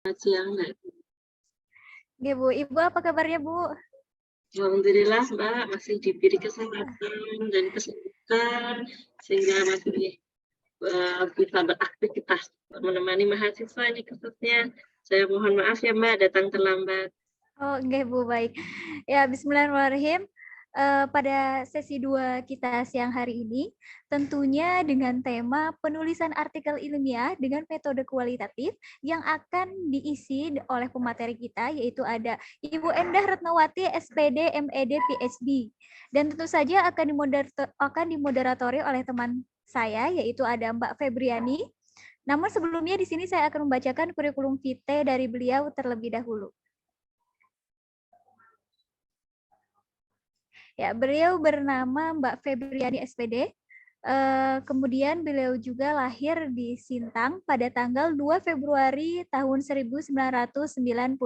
Selamat siang, Mbak. Oke, Bu. Ibu apa kabarnya, Bu? Alhamdulillah, Mbak, masih diberi kesehatan dan kesibukan sehingga masih bisa beraktivitas menemani mahasiswa ini khususnya. Saya mohon maaf ya, Mbak, datang terlambat. Oh, enggak, Bu, baik. Ya, bismillahirrahmanirrahim. Pada sesi 2 kita siang hari ini, tentunya dengan tema penulisan artikel ilmiah dengan metode kualitatif yang akan diisi oleh pemateri kita, yaitu ada Ibu Endah Retnawati, SPD, MED, PhD. Dan tentu saja akan dimoderatori oleh teman saya, yaitu ada Mbak Febriani. Namun sebelumnya di sini saya akan membacakan kurikulum vitae dari beliau terlebih dahulu. Ya, beliau bernama Mbak Febriani SPD. Kemudian beliau juga lahir di Sintang pada tanggal 2 Februari tahun 1999.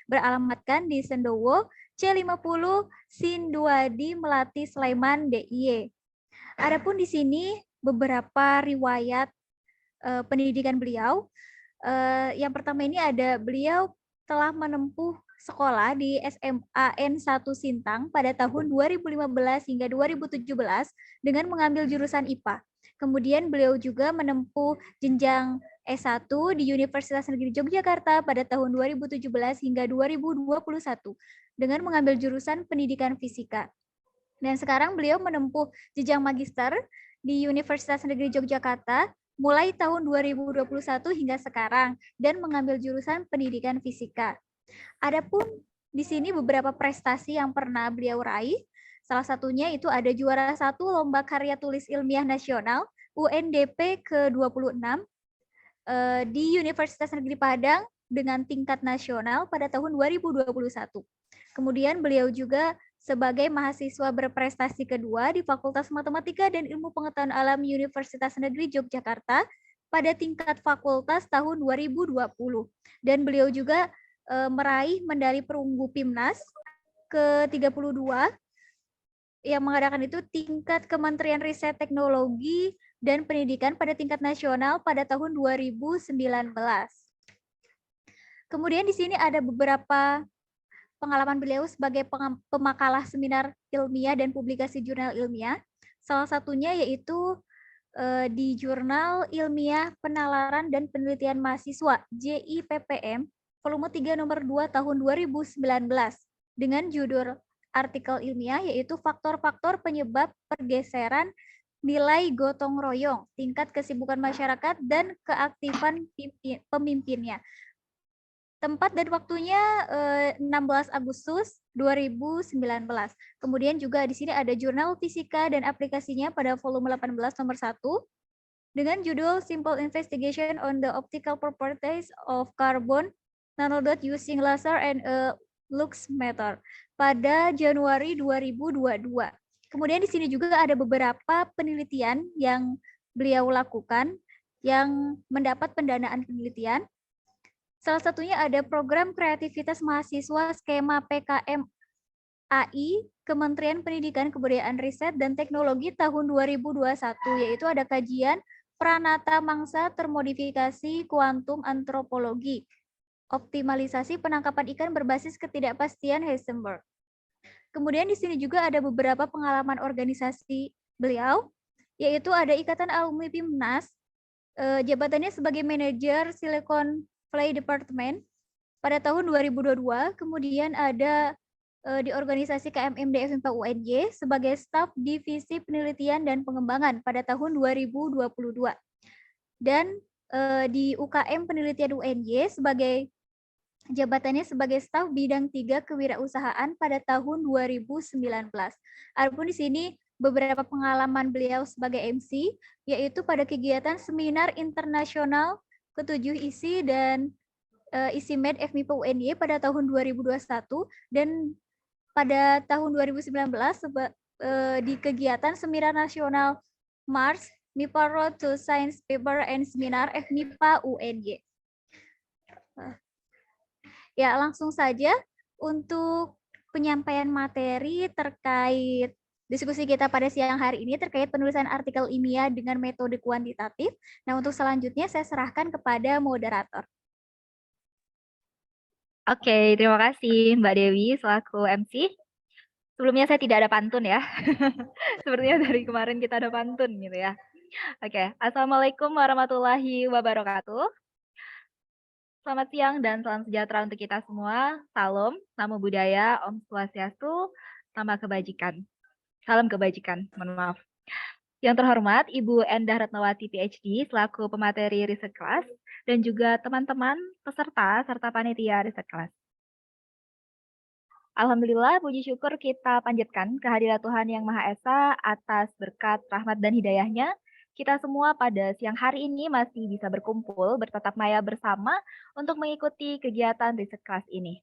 Beralamatkan di Sendowo, C50, Sinduadi, Melati, Sleman, DIY. Adapun di sini beberapa riwayat pendidikan beliau. Yang pertama ini ada beliau telah menempuh sekolah di SMA N1 Sintang pada tahun 2015 hingga 2017 dengan mengambil jurusan IPA. Kemudian beliau juga menempuh jenjang S1 di Universitas Negeri Yogyakarta pada tahun 2017 hingga 2021 dengan mengambil jurusan Pendidikan Fisika. Dan sekarang beliau menempuh jenjang magister di Universitas Negeri Yogyakarta mulai tahun 2021 hingga sekarang dan mengambil jurusan Pendidikan Fisika. Adapun di sini beberapa prestasi yang pernah beliau raih. Salah satunya itu ada juara 1 Lomba Karya Tulis Ilmiah Nasional UNDP ke-26 di Universitas Negeri Padang dengan tingkat nasional pada tahun 2021. Kemudian beliau juga sebagai mahasiswa berprestasi kedua di Fakultas Matematika dan Ilmu Pengetahuan Alam Universitas Negeri Yogyakarta pada tingkat fakultas tahun 2020. Dan beliau juga meraih medali perunggu PIMNAS ke-32 yang mengadakan itu tingkat Kementerian Riset Teknologi dan Pendidikan pada tingkat nasional pada tahun 2019. Kemudian di sini ada beberapa pengalaman beliau sebagai pemakalah seminar ilmiah dan publikasi jurnal ilmiah. Salah satunya yaitu di Jurnal Ilmiah Penalaran dan Penelitian Mahasiswa JIPPM volume 3 nomor 2 tahun 2019 dengan judul artikel ilmiah yaitu faktor-faktor penyebab pergeseran nilai gotong royong, tingkat kesibukan masyarakat dan keaktifan pemimpinnya. Tempat dan waktunya 16 Agustus 2019. Kemudian juga di sini ada jurnal fisika dan aplikasinya pada volume 18 nomor 1 dengan judul Simple Investigation on the Optical Properties of Carbon Nanodot Using Laser and a Lux Meter pada Januari 2022. Kemudian di sini juga ada beberapa penelitian yang beliau lakukan yang mendapat pendanaan penelitian. Salah satunya ada program kreativitas mahasiswa skema PKM AI Kementerian Pendidikan Kebudayaan Riset dan Teknologi tahun 2021, yaitu ada kajian Pranata Mangsa Termodifikasi Kuantum Antropologi, optimalisasi penangkapan ikan berbasis ketidakpastian Heisenberg. Kemudian di sini juga ada beberapa pengalaman organisasi beliau, yaitu ada Ikatan Alumni PIMNAS, jabatannya sebagai manajer Silicon Valley Department pada tahun 2022, kemudian ada di organisasi KMMD FMIPA UNJ sebagai staf divisi penelitian dan pengembangan pada tahun 2022. Dan di UKM Penelitian UNJ sebagai jabatannya sebagai staf bidang 3 kewirausahaan pada tahun 2019. Adapun di sini beberapa pengalaman beliau sebagai MC, yaitu pada kegiatan seminar internasional ke-7 ISI dan ISIMED FMIPA UNY pada tahun 2021 dan pada tahun 2019 di kegiatan seminar nasional Mars MIPA Road to Science Paper and Seminar FMIPA UNY. Ya, langsung saja untuk penyampaian materi terkait diskusi kita pada siang hari ini terkait penulisan artikel ilmiah dengan metode kuantitatif. Nah, untuk selanjutnya saya serahkan kepada moderator. Oke, terima kasih Mbak Dewi selaku MC. Sebelumnya saya tidak ada pantun ya. Sepertinya dari kemarin kita ada pantun gitu ya. Oke, Assalamualaikum warahmatullahi wabarakatuh. Selamat siang dan salam sejahtera untuk kita semua. Salam, namo buddhaya, Om Swastiastu, sama kebajikan. Salam kebajikan, mohon maaf. Yang terhormat Ibu Endah Ratnawati PhD selaku pemateri riset kelas dan juga teman-teman peserta serta panitia riset kelas. Alhamdulillah, puji syukur kita panjatkan kehadirat Tuhan Yang Maha Esa atas berkat rahmat dan hidayahnya. Kita semua pada siang hari ini masih bisa berkumpul, bertatap maya bersama untuk mengikuti kegiatan riset kelas ini.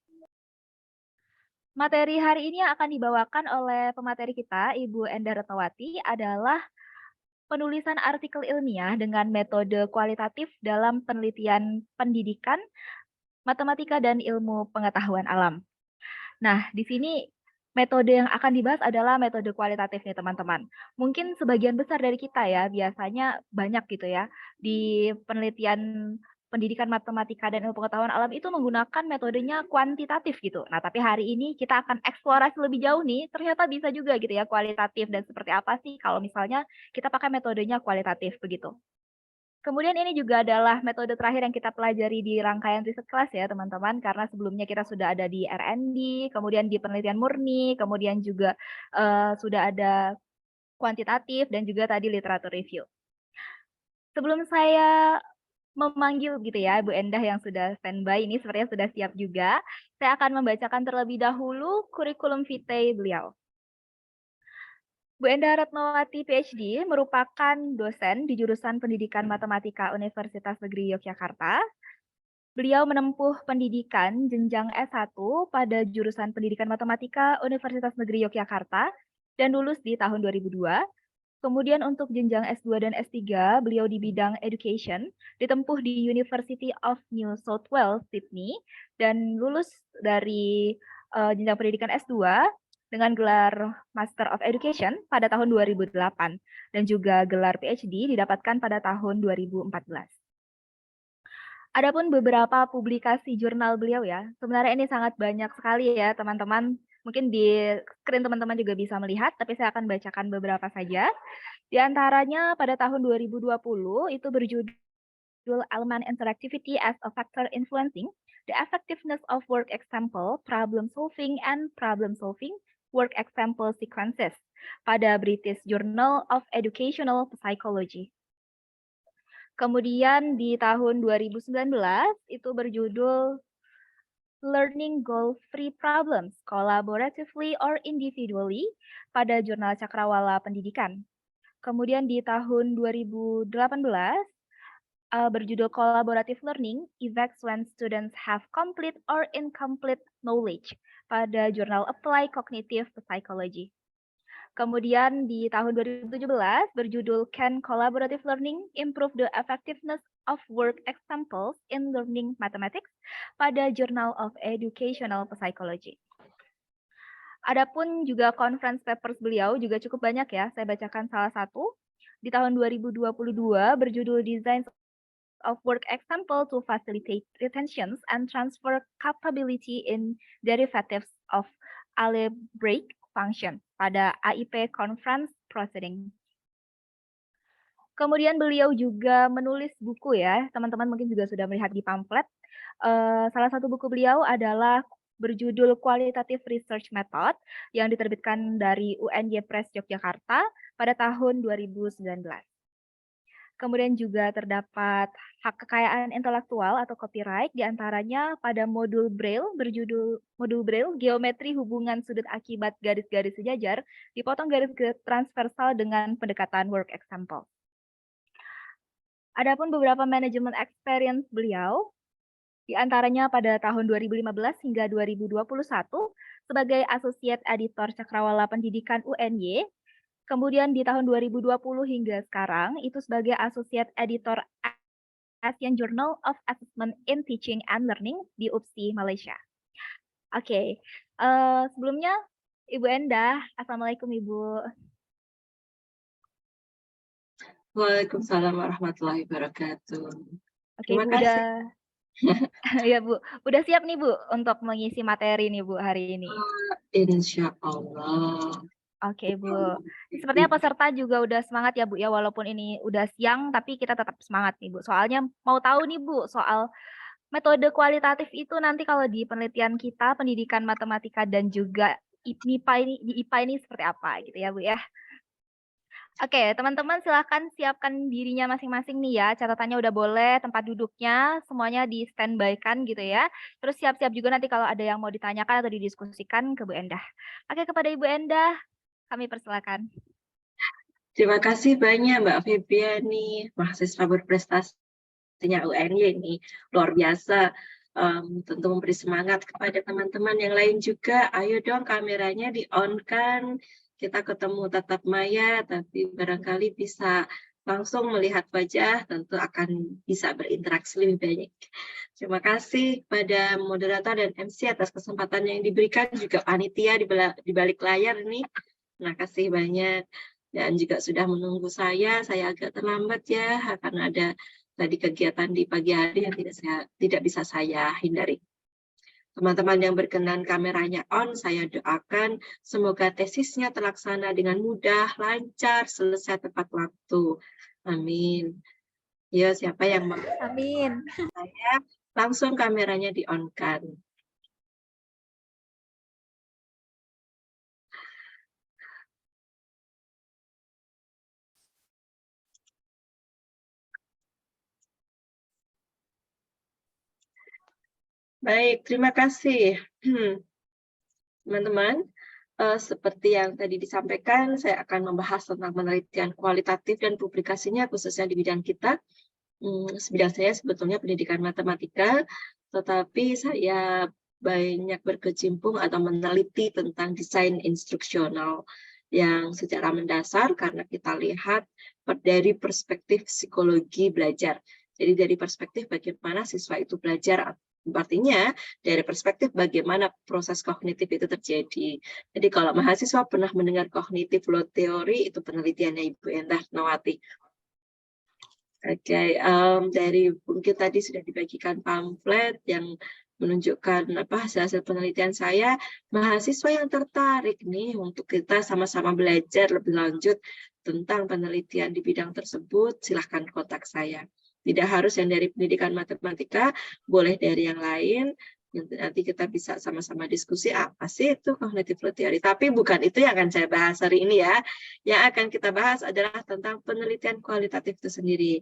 Materi hari ini yang akan dibawakan oleh pemateri kita, Ibu Endah Ratnawati, adalah penulisan artikel ilmiah dengan metode kualitatif dalam penelitian pendidikan, matematika, dan ilmu pengetahuan alam. Nah, di sini metode yang akan dibahas adalah metode kualitatif nih teman-teman. Mungkin sebagian besar dari kita ya, biasanya banyak gitu ya, di penelitian pendidikan matematika dan ilmu pengetahuan alam itu menggunakan metodenya kuantitatif gitu. Nah, tapi hari ini kita akan eksplorasi lebih jauh nih, ternyata bisa juga gitu ya kualitatif dan seperti apa sih kalau misalnya kita pakai metodenya kualitatif begitu. Kemudian ini juga adalah metode terakhir yang kita pelajari di rangkaian riset kelas ya teman-teman, karena sebelumnya kita sudah ada di R&D, kemudian di penelitian murni, kemudian juga sudah ada kuantitatif dan juga tadi literatur review. Sebelum saya memanggil gitu ya Bu Endah yang sudah standby ini sepertinya sudah siap juga, saya akan membacakan terlebih dahulu kurikulum vitae beliau. Bu Endah Ratnawati PhD merupakan dosen di jurusan Pendidikan Matematika Universitas Negeri Yogyakarta. Beliau menempuh pendidikan jenjang S1 pada jurusan Pendidikan Matematika Universitas Negeri Yogyakarta dan lulus di tahun 2002. Kemudian untuk jenjang S2 dan S3, beliau di bidang education, ditempuh di University of New South Wales, Sydney, dan lulus dari jenjang pendidikan S2 dengan gelar Master of Education pada tahun 2008 dan juga gelar PhD didapatkan pada tahun 2014. Adapun beberapa publikasi jurnal beliau ya, sebenarnya ini sangat banyak sekali ya teman-teman. Mungkin di screen teman-teman juga bisa melihat, tapi saya akan bacakan beberapa saja. Di antaranya pada tahun 2020 itu berjudul Element Interactivity as a Factor Influencing the Effectiveness of Work Example, Problem Solving, and Problem Solving Work Example Sequences pada British Journal of Educational Psychology. Kemudian di tahun 2019 itu berjudul Learning Goal-Free Problems Collaboratively or Individually pada Jurnal Cakrawala Pendidikan. Kemudian di tahun 2018 berjudul Collaborative Learning, Effects when Students Have Complete or Incomplete Knowledge pada jurnal Apply Cognitive Psychology. Kemudian di tahun 2017 berjudul Can Collaborative Learning Improve the Effectiveness of Work Examples in Learning Mathematics pada Journal of Educational Psychology. Adapun juga conference papers beliau juga cukup banyak ya, saya bacakan salah satu. Di tahun 2022 berjudul Designs of Work Example to Facilitate Retentions and Transfer Capability in Derivatives of Algebraic Function pada AIP Conference Proceeding. Kemudian beliau juga menulis buku ya, teman-teman mungkin juga sudah melihat di pamflet. Salah satu buku beliau adalah berjudul Qualitative Research Method yang diterbitkan dari UNY Press Yogyakarta pada tahun 2019. Kemudian juga terdapat hak kekayaan intelektual atau copyright diantaranya pada modul Braille berjudul modul Braille Geometri Hubungan Sudut Akibat Garis-garis Sejajar dipotong garis transversal dengan pendekatan work example. Adapun beberapa manajemen experience beliau diantaranya pada tahun 2015 hingga 2021 sebagai Associate Editor Cakrawala Pendidikan UNY. Kemudian di tahun 2020 hingga sekarang itu sebagai Associate Editor Asian Journal of Assessment in Teaching and Learning di UPSI, Malaysia. Oke, sebelumnya Ibu Endah, Assalamualaikum Ibu. Waalaikumsalam warahmatullahi wabarakatuh. Oke, Terima Ibu kasih. udah Ya Bu, udah siap nih Bu untuk mengisi materi nih Bu hari ini? Insya Allah. Oke Bu, sepertinya peserta juga udah semangat ya Bu ya, walaupun ini udah siang tapi kita tetap semangat nih Bu. Soalnya mau tahu nih Bu soal metode kualitatif itu nanti kalau di penelitian kita, pendidikan matematika dan juga MIPA ini di IPA ini seperti apa gitu ya Bu ya. Oke, teman-teman silahkan siapkan dirinya masing-masing nih ya, catatannya udah boleh, tempat duduknya semuanya di-standby-kan gitu ya. Terus siap-siap juga nanti kalau ada yang mau ditanyakan atau didiskusikan ke Bu Endah. Oke, kepada Ibu Endah, kami persilakan. Terima kasih banyak Mbak Febriani, mahasiswa berprestasinya UNY ini luar biasa. Tentu memberi semangat kepada teman-teman yang lain juga. Ayo dong kameranya di-on-kan. Kita ketemu tatap maya, tapi barangkali bisa langsung melihat wajah, tentu akan bisa berinteraksi lebih banyak. Terima kasih pada moderator dan MC atas kesempatan yang diberikan, juga panitia di balik layar ini. Terima kasih banyak. Dan juga sudah menunggu saya agak terlambat ya, karena ada tadi kegiatan di pagi hari yang tidak bisa saya hindari. Teman-teman yang berkenan kameranya on, saya doakan semoga tesisnya terlaksana dengan mudah, lancar, selesai tepat waktu. Amin. Ya, siapa yang mau Amin. saya, langsung kameranya di-on-kan. Baik, terima kasih. Teman-teman, seperti yang tadi disampaikan, saya akan membahas tentang penelitian kualitatif dan publikasinya, khususnya di bidang kita. Bidang saya sebetulnya pendidikan matematika, tetapi saya banyak berkecimpung atau meneliti tentang desain instruksional yang secara mendasar karena kita lihat dari perspektif psikologi belajar. Jadi dari perspektif bagaimana siswa itu belajar, artinya dari perspektif bagaimana proses kognitif itu terjadi. Jadi kalau mahasiswa pernah mendengar kognitif load theory, itu penelitiannya Ibu Endah Nawati. Oke, dari mungkin tadi sudah dibagikan pamflet yang menunjukkan hasil-hasil penelitian saya. Mahasiswa yang tertarik nih untuk kita sama-sama belajar lebih lanjut tentang penelitian di bidang tersebut, silahkan kontak saya. Tidak harus yang dari pendidikan matematika, boleh dari yang lain. Nanti kita bisa sama-sama diskusi apa sih itu cognitive load theory. Tapi bukan itu yang akan saya bahas hari ini ya. Yang akan kita bahas adalah tentang penelitian kualitatif itu sendiri.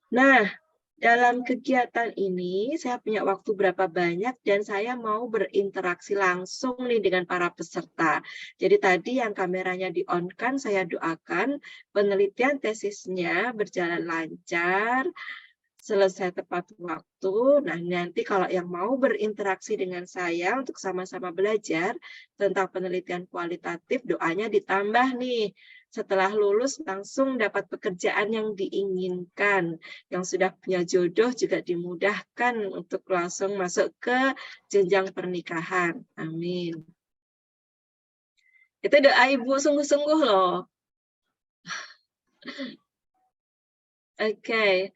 Nah, dalam kegiatan ini saya punya waktu berapa banyak dan saya mau berinteraksi langsung nih dengan para peserta. Jadi tadi yang kameranya di-on-kan, saya doakan penelitian tesisnya berjalan lancar, selesai tepat waktu. Nah, nanti kalau yang mau berinteraksi dengan saya untuk sama-sama belajar tentang penelitian kualitatif, doanya ditambah nih. Setelah lulus langsung dapat pekerjaan yang diinginkan. Yang sudah punya jodoh juga dimudahkan untuk langsung masuk ke jenjang pernikahan. Amin. Itu doa Ibu sungguh-sungguh loh. Oke.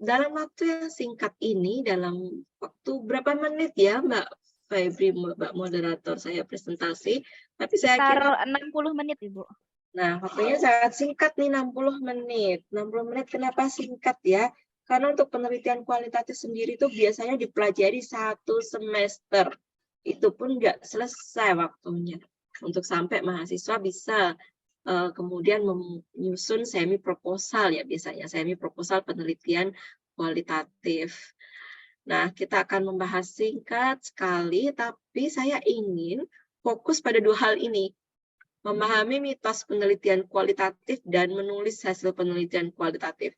Dalam waktu yang singkat ini, dalam waktu berapa menit ya Mbak Febri, Mbak moderator saya presentasi, tapi saya kira Sekitar 60 menit Ibu. Nah, waktunya sangat singkat nih, 60 menit. 60 menit kenapa singkat ya? Karena untuk penelitian kualitatif sendiri itu biasanya dipelajari 1 semester. Itu pun nggak selesai waktunya. Untuk sampai mahasiswa bisa kemudian menyusun semi proposal ya, biasanya semi proposal penelitian kualitatif. Nah, kita akan membahas singkat sekali, tapi saya ingin fokus pada 2 hal ini. Memahami mitos penelitian kualitatif dan menulis hasil penelitian kualitatif.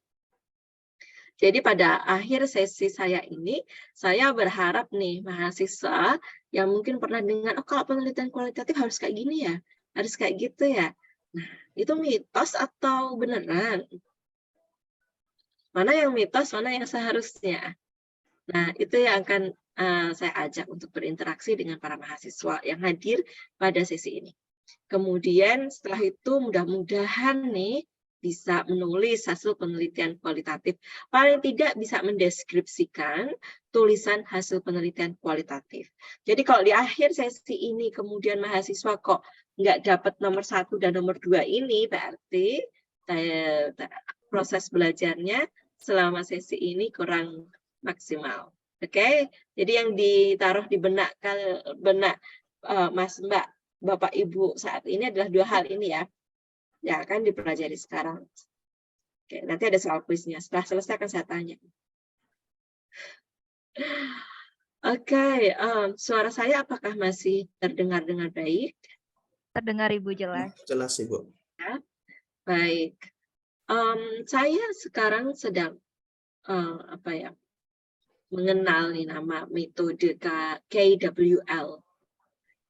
Jadi pada akhir sesi saya ini, saya berharap nih mahasiswa yang mungkin pernah dengar, oh kalau penelitian kualitatif harus kayak gini ya, harus kayak gitu ya. Nah, itu mitos atau beneran? Mana yang mitos, mana yang seharusnya? Nah, itu yang akan saya ajak untuk berinteraksi dengan para mahasiswa yang hadir pada sesi ini. Kemudian setelah itu mudah-mudahan nih bisa menulis hasil penelitian kualitatif. Paling tidak bisa mendeskripsikan tulisan hasil penelitian kualitatif. Jadi kalau di akhir sesi ini kemudian mahasiswa kok nggak dapat nomor 1 dan nomor 2 ini, berarti proses belajarnya selama sesi ini kurang maksimal. Oke, jadi yang ditaruh di benak Mas, Mbak, Bapak, Ibu saat ini adalah 2 hal ini ya. Ya, akan dipelajari sekarang. Oke, nanti ada soal kuisnya. Setelah selesai akan saya tanya. Oke, suara saya apakah masih terdengar dengan baik? Terdengar Ibu jelas. Jelas Ibu. Ya, baik. Saya sekarang sedang mengenal nih nama metode KWL.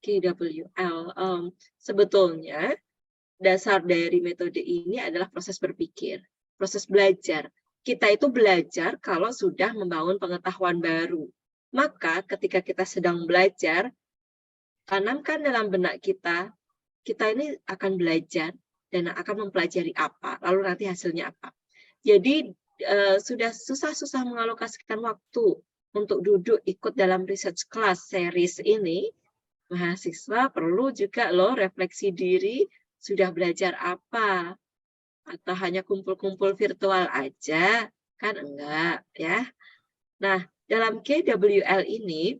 KWL. Sebetulnya dasar dari metode ini adalah proses berpikir, proses belajar. Kita itu belajar kalau sudah membangun pengetahuan baru. Maka ketika kita sedang belajar, tanamkan dalam benak kita ini akan belajar dan akan mempelajari apa, lalu nanti hasilnya apa. Jadi sudah susah-susah mengalokasikan waktu untuk duduk ikut dalam research class series ini, mahasiswa perlu juga refleksi diri, sudah belajar apa, atau hanya kumpul-kumpul virtual aja, kan enggak ya. Nah, dalam KWL ini,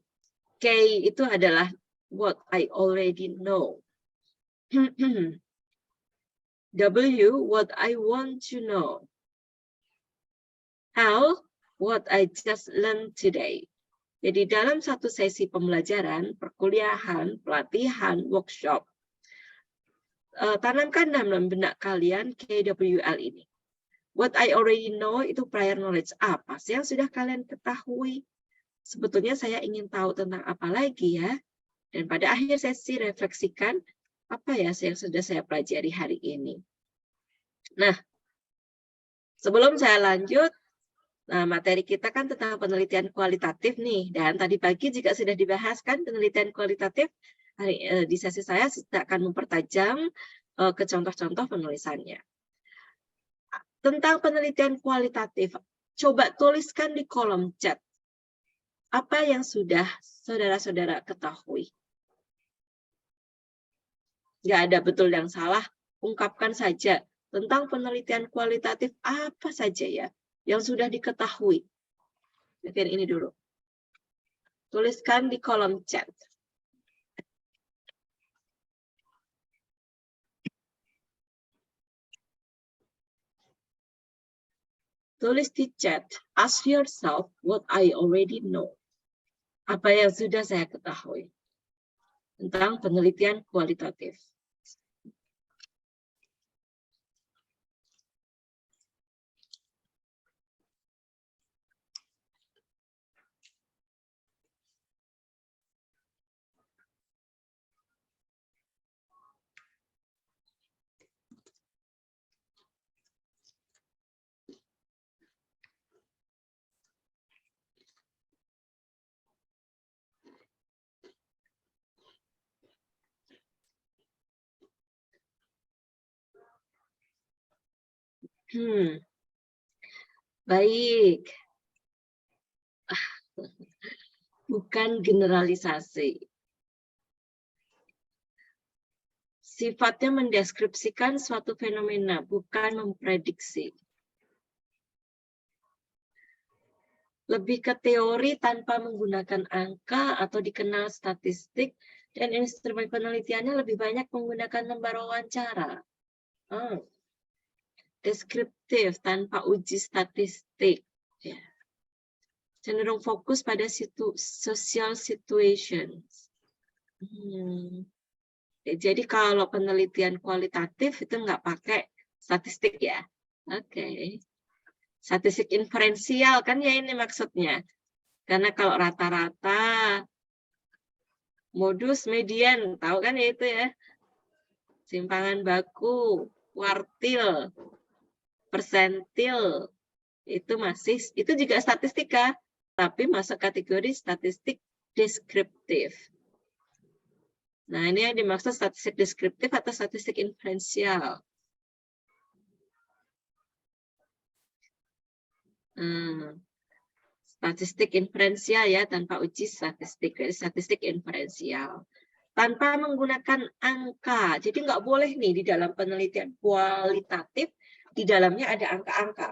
K itu adalah what I already know. W, what I want to know. L, what I just learned today. Jadi dalam satu sesi pembelajaran, perkuliahan, pelatihan, workshop, tanamkan dalam benak kalian KWL ini. What I already know itu prior knowledge. Apa sih yang sudah kalian ketahui? Sebetulnya saya ingin tahu tentang apa lagi ya. Dan pada akhir sesi refleksikan apa ya yang sudah saya pelajari hari ini. Nah, sebelum saya lanjut, materi kita kan tentang penelitian kualitatif nih. Dan tadi pagi juga sudah dibahas kan penelitian kualitatif. Di sesi saya akan mempertajam ke contoh-contoh penulisannya. Tentang penelitian kualitatif, coba tuliskan di kolom chat apa yang sudah saudara-saudara ketahui. Nggak ada betul yang salah, ungkapkan saja tentang penelitian kualitatif apa saja ya yang sudah diketahui. Bagian ini dulu. Tuliskan di kolom chat. Tulis di chat, ask yourself what I already know. Apa yang sudah saya ketahui tentang penelitian kualitatif. Baik. Bukan generalisasi. Sifatnya mendeskripsikan suatu fenomena, bukan memprediksi. Lebih ke teori tanpa menggunakan angka atau dikenal statistik, dan instrumen penelitiannya lebih banyak menggunakan lembar wawancara. Deskriptif tanpa uji statistik. Ya. Cenderung fokus pada social situations. Jadi kalau penelitian kualitatif itu nggak pakai statistik ya. Oke. Statistik inferensial kan ya ini maksudnya. Karena kalau rata-rata, modus median, tahu kan ya itu ya. Simpangan baku, kuartil, persentil, itu juga statistika, tapi masuk kategori statistik deskriptif. Nah, ini yang dimaksud statistik deskriptif atau statistik inferensial. Statistik inferensial ya, tanpa uji statistik. Jadi statistik inferensial. Tanpa menggunakan angka. Jadi nggak boleh nih di dalam penelitian kualitatif, di dalamnya ada angka-angka.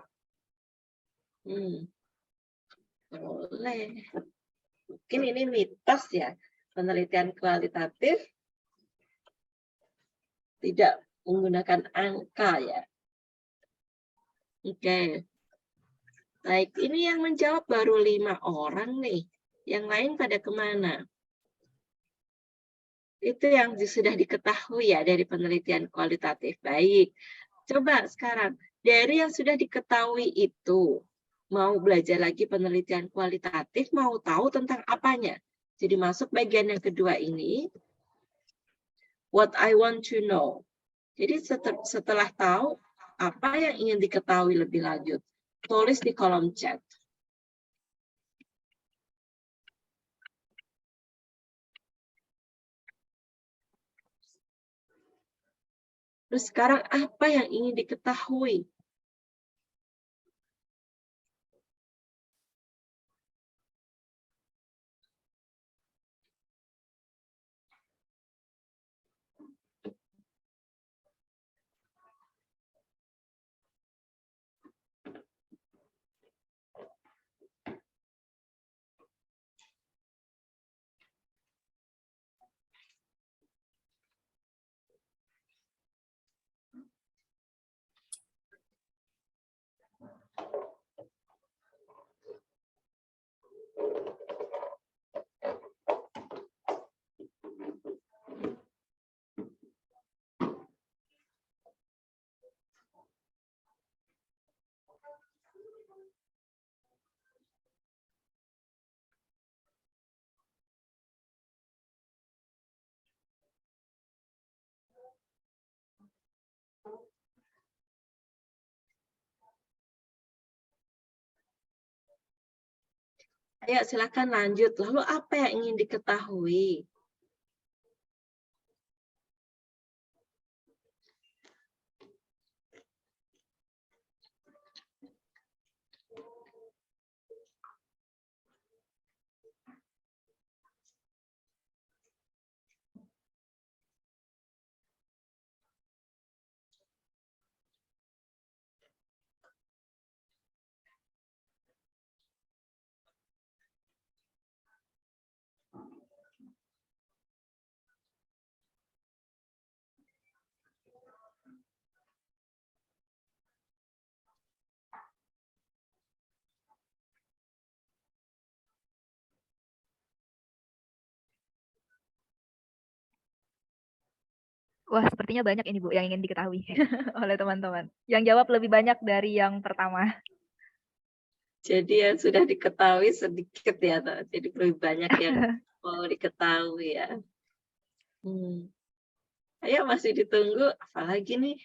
Boleh. Mungkin ini mitos ya. Penelitian kualitatif tidak menggunakan angka ya. Oke. Baik, ini yang menjawab baru 5 orang nih. Yang lain pada kemana? Itu yang sudah diketahui ya dari penelitian kualitatif. Baik, coba sekarang dari yang sudah diketahui itu, mau belajar lagi penelitian kualitatif, mau tahu tentang apanya? Jadi masuk bagian yang kedua ini, what I want to know. Jadi setelah tahu, apa yang ingin diketahui lebih lanjut? Tulis di kolom chat. Terus sekarang apa yang ingin diketahui? Ayo silakan lanjut. Lalu apa yang ingin diketahui? Wah, sepertinya banyak ini Bu yang ingin diketahui oleh teman-teman. Yang jawab lebih banyak dari yang pertama. Jadi yang sudah diketahui sedikit ya, jadi lebih banyak yang mau diketahui ya. Ayo masih ditunggu, apalagi nih?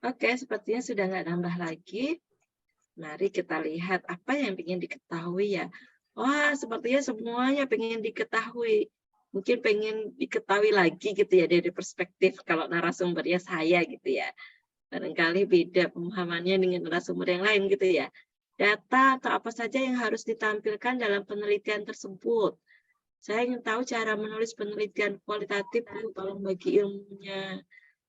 Oke, sepertinya sudah nggak nambah lagi. Mari kita lihat apa yang ingin diketahui ya. Wah, sepertinya semuanya pengen diketahui. Mungkin pengen diketahui lagi gitu ya dari perspektif kalau narasumbernya saya gitu ya. Barangkali beda pemahamannya dengan narasumber yang lain gitu ya. Data atau apa saja yang harus ditampilkan dalam penelitian tersebut. Saya ingin tahu cara menulis penelitian kualitatif, tolong bagi ilmunya.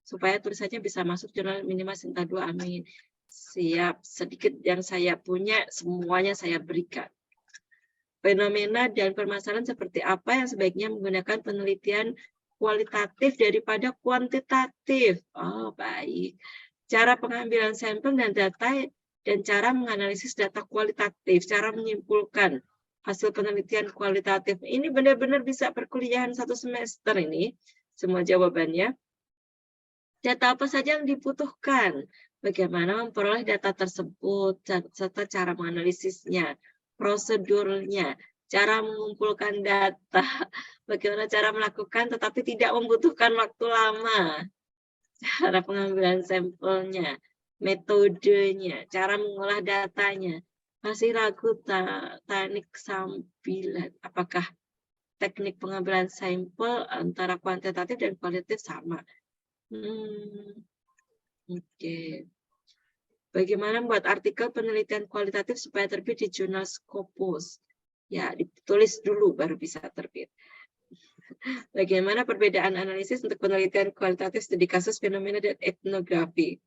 Supaya tulisannya bisa masuk jurnal minimal Sinta 2, amin. Siap, sedikit yang saya punya, semuanya saya berikan. Fenomena dan permasalahan seperti apa yang sebaiknya menggunakan penelitian kualitatif daripada kuantitatif. Oh, baik. Cara pengambilan sampel dan data dan cara menganalisis data kualitatif, cara menyimpulkan hasil penelitian kualitatif. Ini benar-benar bisa perkuliahan 1 semester ini, semua jawabannya. Data apa saja yang dibutuhkan, bagaimana memperoleh data tersebut, serta cara menganalisisnya, prosedurnya, cara mengumpulkan data, bagaimana cara melakukan tetapi tidak membutuhkan waktu lama, cara pengambilan sampelnya, metodenya, cara mengolah datanya. Masih ragu teknik sambilan, apakah teknik pengambilan sampel antara kuantitatif dan kualitatif sama? Oke. Bagaimana membuat artikel penelitian kualitatif supaya terbit di jurnal Scopus? Ya, ditulis dulu baru bisa terbit. Bagaimana perbedaan analisis untuk penelitian kualitatif studi kasus, fenomena, dan etnografi?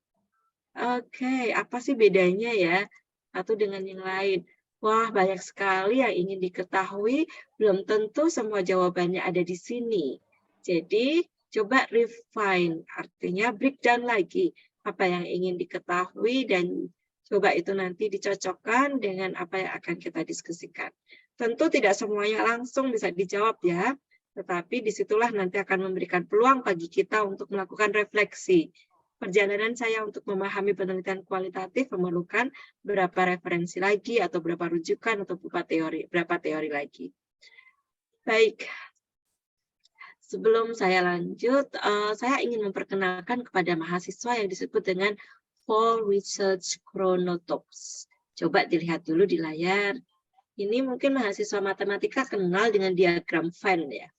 Oke, apa sih bedanya ya satu dengan yang lain? Wah, banyak sekali yang ingin diketahui, belum tentu semua jawabannya ada di sini. Jadi, coba refine, artinya breakdown lagi apa yang ingin diketahui dan coba itu nanti dicocokkan dengan apa yang akan kita diskusikan. Tentu tidak semuanya langsung bisa dijawab ya, tetapi disitulah nanti akan memberikan peluang bagi kita untuk melakukan refleksi. Perjalanan saya untuk memahami penelitian kualitatif memerlukan berapa referensi lagi atau berapa rujukan atau berapa teori lagi. Baik, sebelum saya lanjut, saya ingin memperkenalkan kepada mahasiswa yang disebut dengan Fall Research Chronotopes. Coba dilihat dulu di layar. Ini mungkin mahasiswa matematika kenal dengan diagram Venn ya.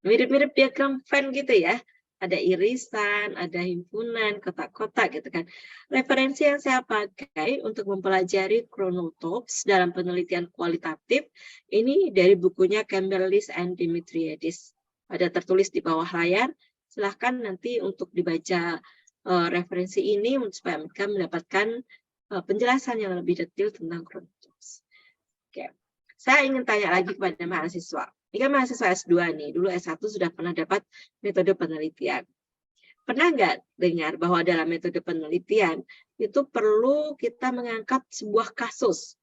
Mirip-mirip diagram Venn gitu ya. Ada irisan, ada himpunan, kotak-kotak gitu kan. Referensi yang saya pakai untuk mempelajari chronotopes dalam penelitian kualitatif ini dari bukunya Campbell-Lys and Dimitriadis. Ada tertulis di bawah layar. Silahkan nanti untuk dibaca referensi ini supaya mereka mendapatkan penjelasan yang lebih detail tentang chronotopes. Oke. Saya ingin tanya lagi kepada mahasiswa. Ini kan mahasiswa S2 nih, dulu S1 sudah pernah dapat metode penelitian. Pernah nggak dengar bahwa dalam metode penelitian itu perlu kita mengangkat sebuah kasus?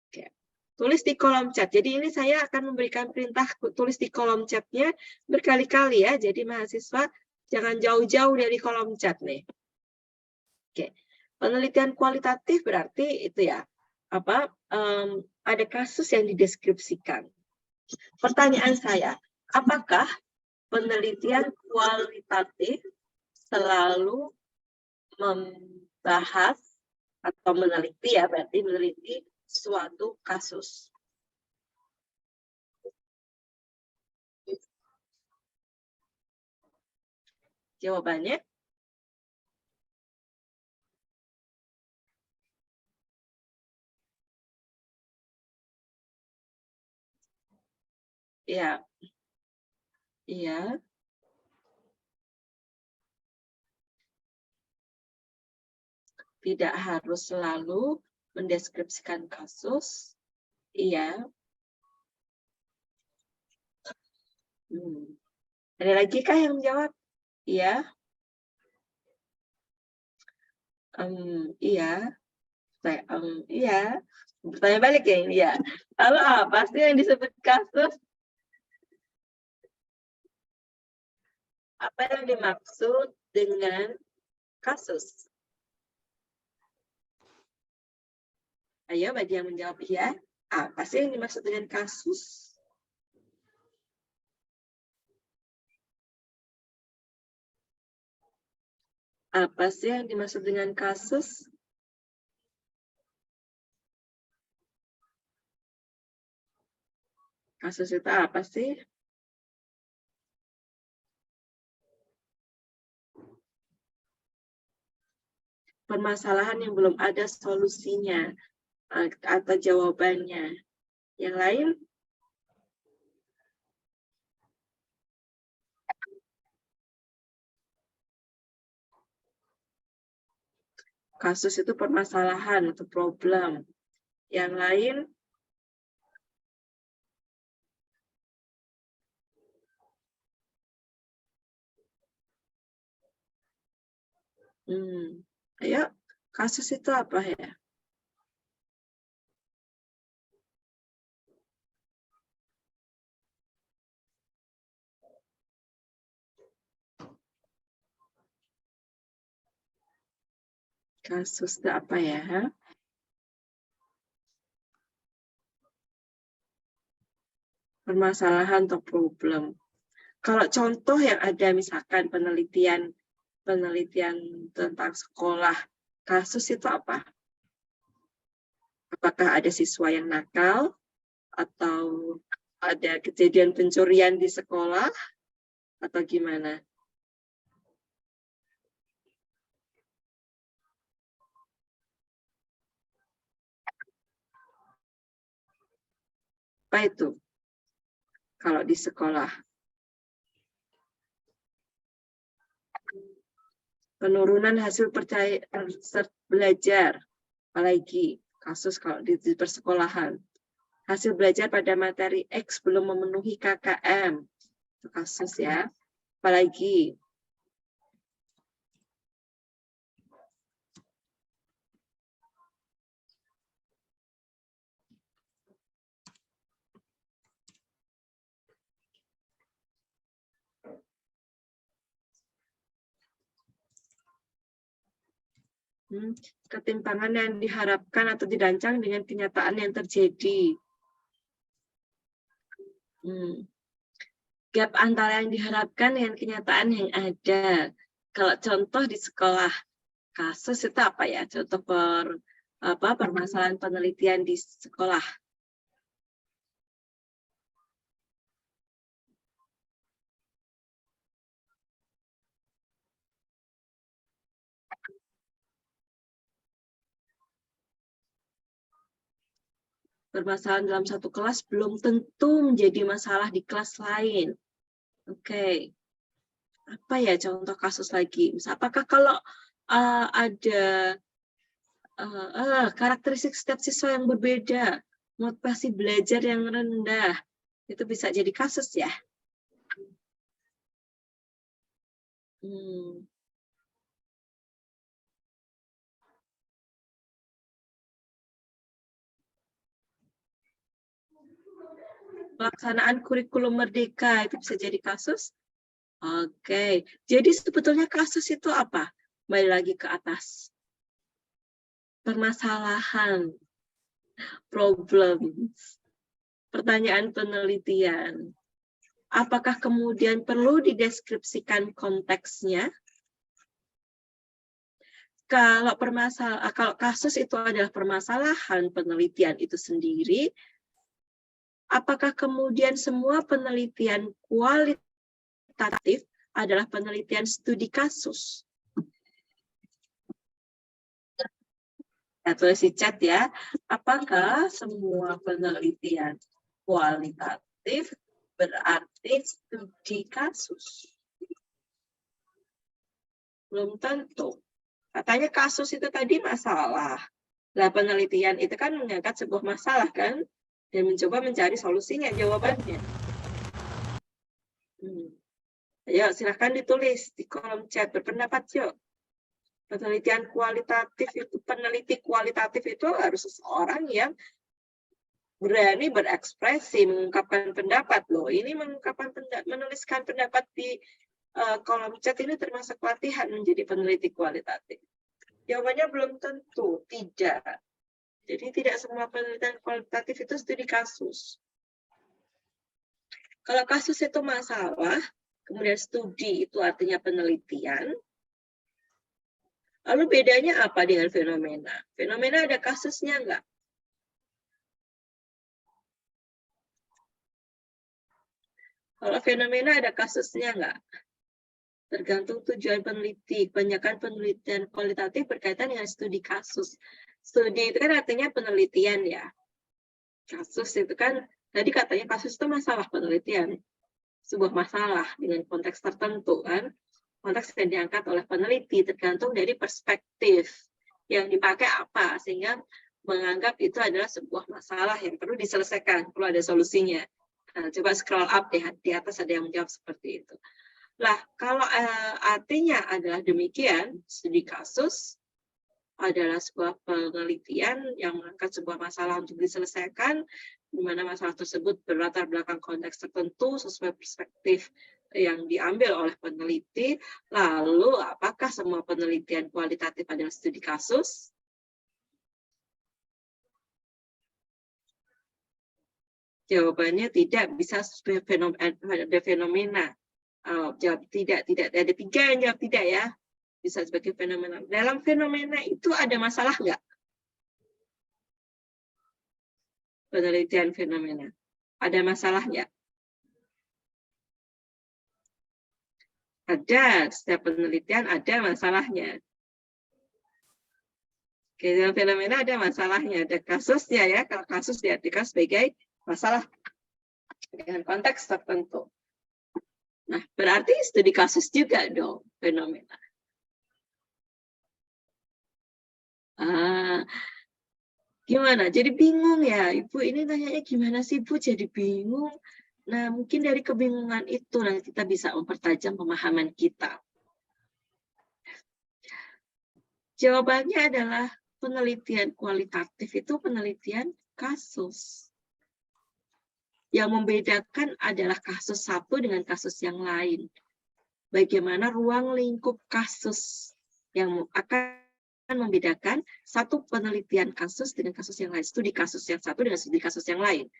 Oke. Tulis di kolom chat. Jadi ini saya akan memberikan perintah tulis di kolom chatnya berkali-kali ya. Jadi mahasiswa jangan jauh-jauh dari kolom chat nih. Oke. Penelitian kualitatif berarti itu ya, ada kasus yang dideskripsikan. Pertanyaan saya, apakah penelitian kualitatif selalu membahas atau meneliti ya, berarti meneliti suatu kasus? Jawabannya? Ya. Iya. Tidak harus selalu mendeskripsikan kasus. Iya. Ada lagi kah yang menjawab? Iya. Iya. Iya. Bertanya balik ya ini ya. Lalu apa sih yang disebut kasus? Apa yang dimaksud dengan kasus? Ayo bagi yang menjawab iya. Apa sih yang dimaksud dengan kasus? Apa sih yang dimaksud dengan kasus? Kasus itu apa sih? Permasalahan yang belum ada solusinya atau jawabannya. Yang lain? Kasus itu permasalahan atau problem. Yang lain? Ayo, Kasus itu apa ya? Kasus itu apa ya? Permasalahan atau problem. Kalau contoh yang ada misalkan penelitian tentang sekolah, kasus itu apa? Apakah ada siswa yang nakal atau ada kejadian pencurian di sekolah atau gimana? Apa itu kalau di sekolah? Penurunan hasil belajar, apalagi kasus kalau di persekolahan. Hasil belajar pada materi X belum memenuhi KKM. Itu kasus ya. Apalagi ketimpangan yang diharapkan atau dirancang dengan kenyataan yang terjadi. Gap antara yang diharapkan dengan kenyataan yang ada. Kalau contoh di sekolah, kasus itu apa ya? Contoh permasalahan penelitian di sekolah. Permasalahan dalam satu kelas belum tentu menjadi masalah di kelas lain. Oke. Apa ya contoh kasus lagi? Apakah kalau ada karakteristik setiap siswa yang berbeda, motivasi belajar yang rendah, itu bisa jadi kasus ya? Pelaksanaan kurikulum merdeka itu bisa jadi kasus? Oke, jadi sebetulnya kasus itu apa? Kembali lagi ke atas. Permasalahan, problems, pertanyaan penelitian. Apakah kemudian perlu dideskripsikan konteksnya? Kalau kasus itu adalah permasalahan penelitian itu sendiri, apakah kemudian semua penelitian kualitatif adalah penelitian studi kasus? Ya, tulis di chat ya. Apakah semua penelitian kualitatif berarti studi kasus? Belum tentu. Katanya kasus itu tadi masalah. Nah, penelitian itu kan mengangkat sebuah masalah kan? Dan mencoba mencari solusinya, jawabannya. Ayo, silahkan ditulis di kolom chat. Berpendapat yuk. Penelitian kualitatif itu, peneliti kualitatif itu harus seseorang yang berani berekspresi, mengungkapkan pendapat. Loh, ini menuliskan pendapat di kolom chat ini termasuk latihan menjadi peneliti kualitatif. Jawabannya belum tentu, tidak. Jadi tidak semua penelitian kualitatif itu studi kasus. Kalau kasus itu masalah, kemudian studi itu artinya penelitian, lalu bedanya apa dengan fenomena? Fenomena ada kasusnya enggak? Kalau fenomena ada kasusnya enggak? Tergantung tujuan peneliti. Kebanyakan penelitian kualitatif berkaitan dengan studi kasus. Studi itu kan artinya penelitian ya. Kasus itu kan, tadi katanya kasus itu masalah penelitian. Sebuah masalah dengan konteks tertentu kan. Konteks yang diangkat oleh peneliti tergantung dari perspektif yang dipakai apa, sehingga menganggap itu adalah sebuah masalah yang perlu diselesaikan, perlu ada solusinya. Nah, coba scroll up deh, di atas ada yang menjawab seperti itu. Lah, kalau artinya adalah demikian, studi kasus, adalah sebuah penelitian yang mengangkat sebuah masalah untuk diselesaikan, di mana masalah tersebut berlatar belakang konteks tertentu sesuai perspektif yang diambil oleh peneliti. Lalu, apakah semua penelitian kualitatif adalah studi kasus? Jawabannya tidak, bisa ada fenomena. Jawab tidak, ada 3 yang jawab tidak ya. Bisa sebagai fenomena. Dalam fenomena itu ada masalah nggak? Penelitian fenomena. Ada masalah nggak? Ada, setiap penelitian ada masalahnya. Oke, dalam fenomena ada masalahnya, ada kasusnya ya. Kalau kasus diartikan sebagai masalah dengan konteks tertentu. Nah, berarti studi kasus juga dong fenomena. Gimana? Jadi bingung ya, Ibu ini tanyanya gimana sih Bu? Jadi bingung. Nah, mungkin dari kebingungan itu nanti kita bisa mempertajam pemahaman kita. Jawabannya adalah penelitian kualitatif itu penelitian kasus. Yang membedakan adalah kasus satu dengan kasus yang lain. Bagaimana ruang lingkup kasus yang akan membedakan satu penelitian kasus dengan kasus yang lain, studi kasus yang satu dengan studi kasus yang lain.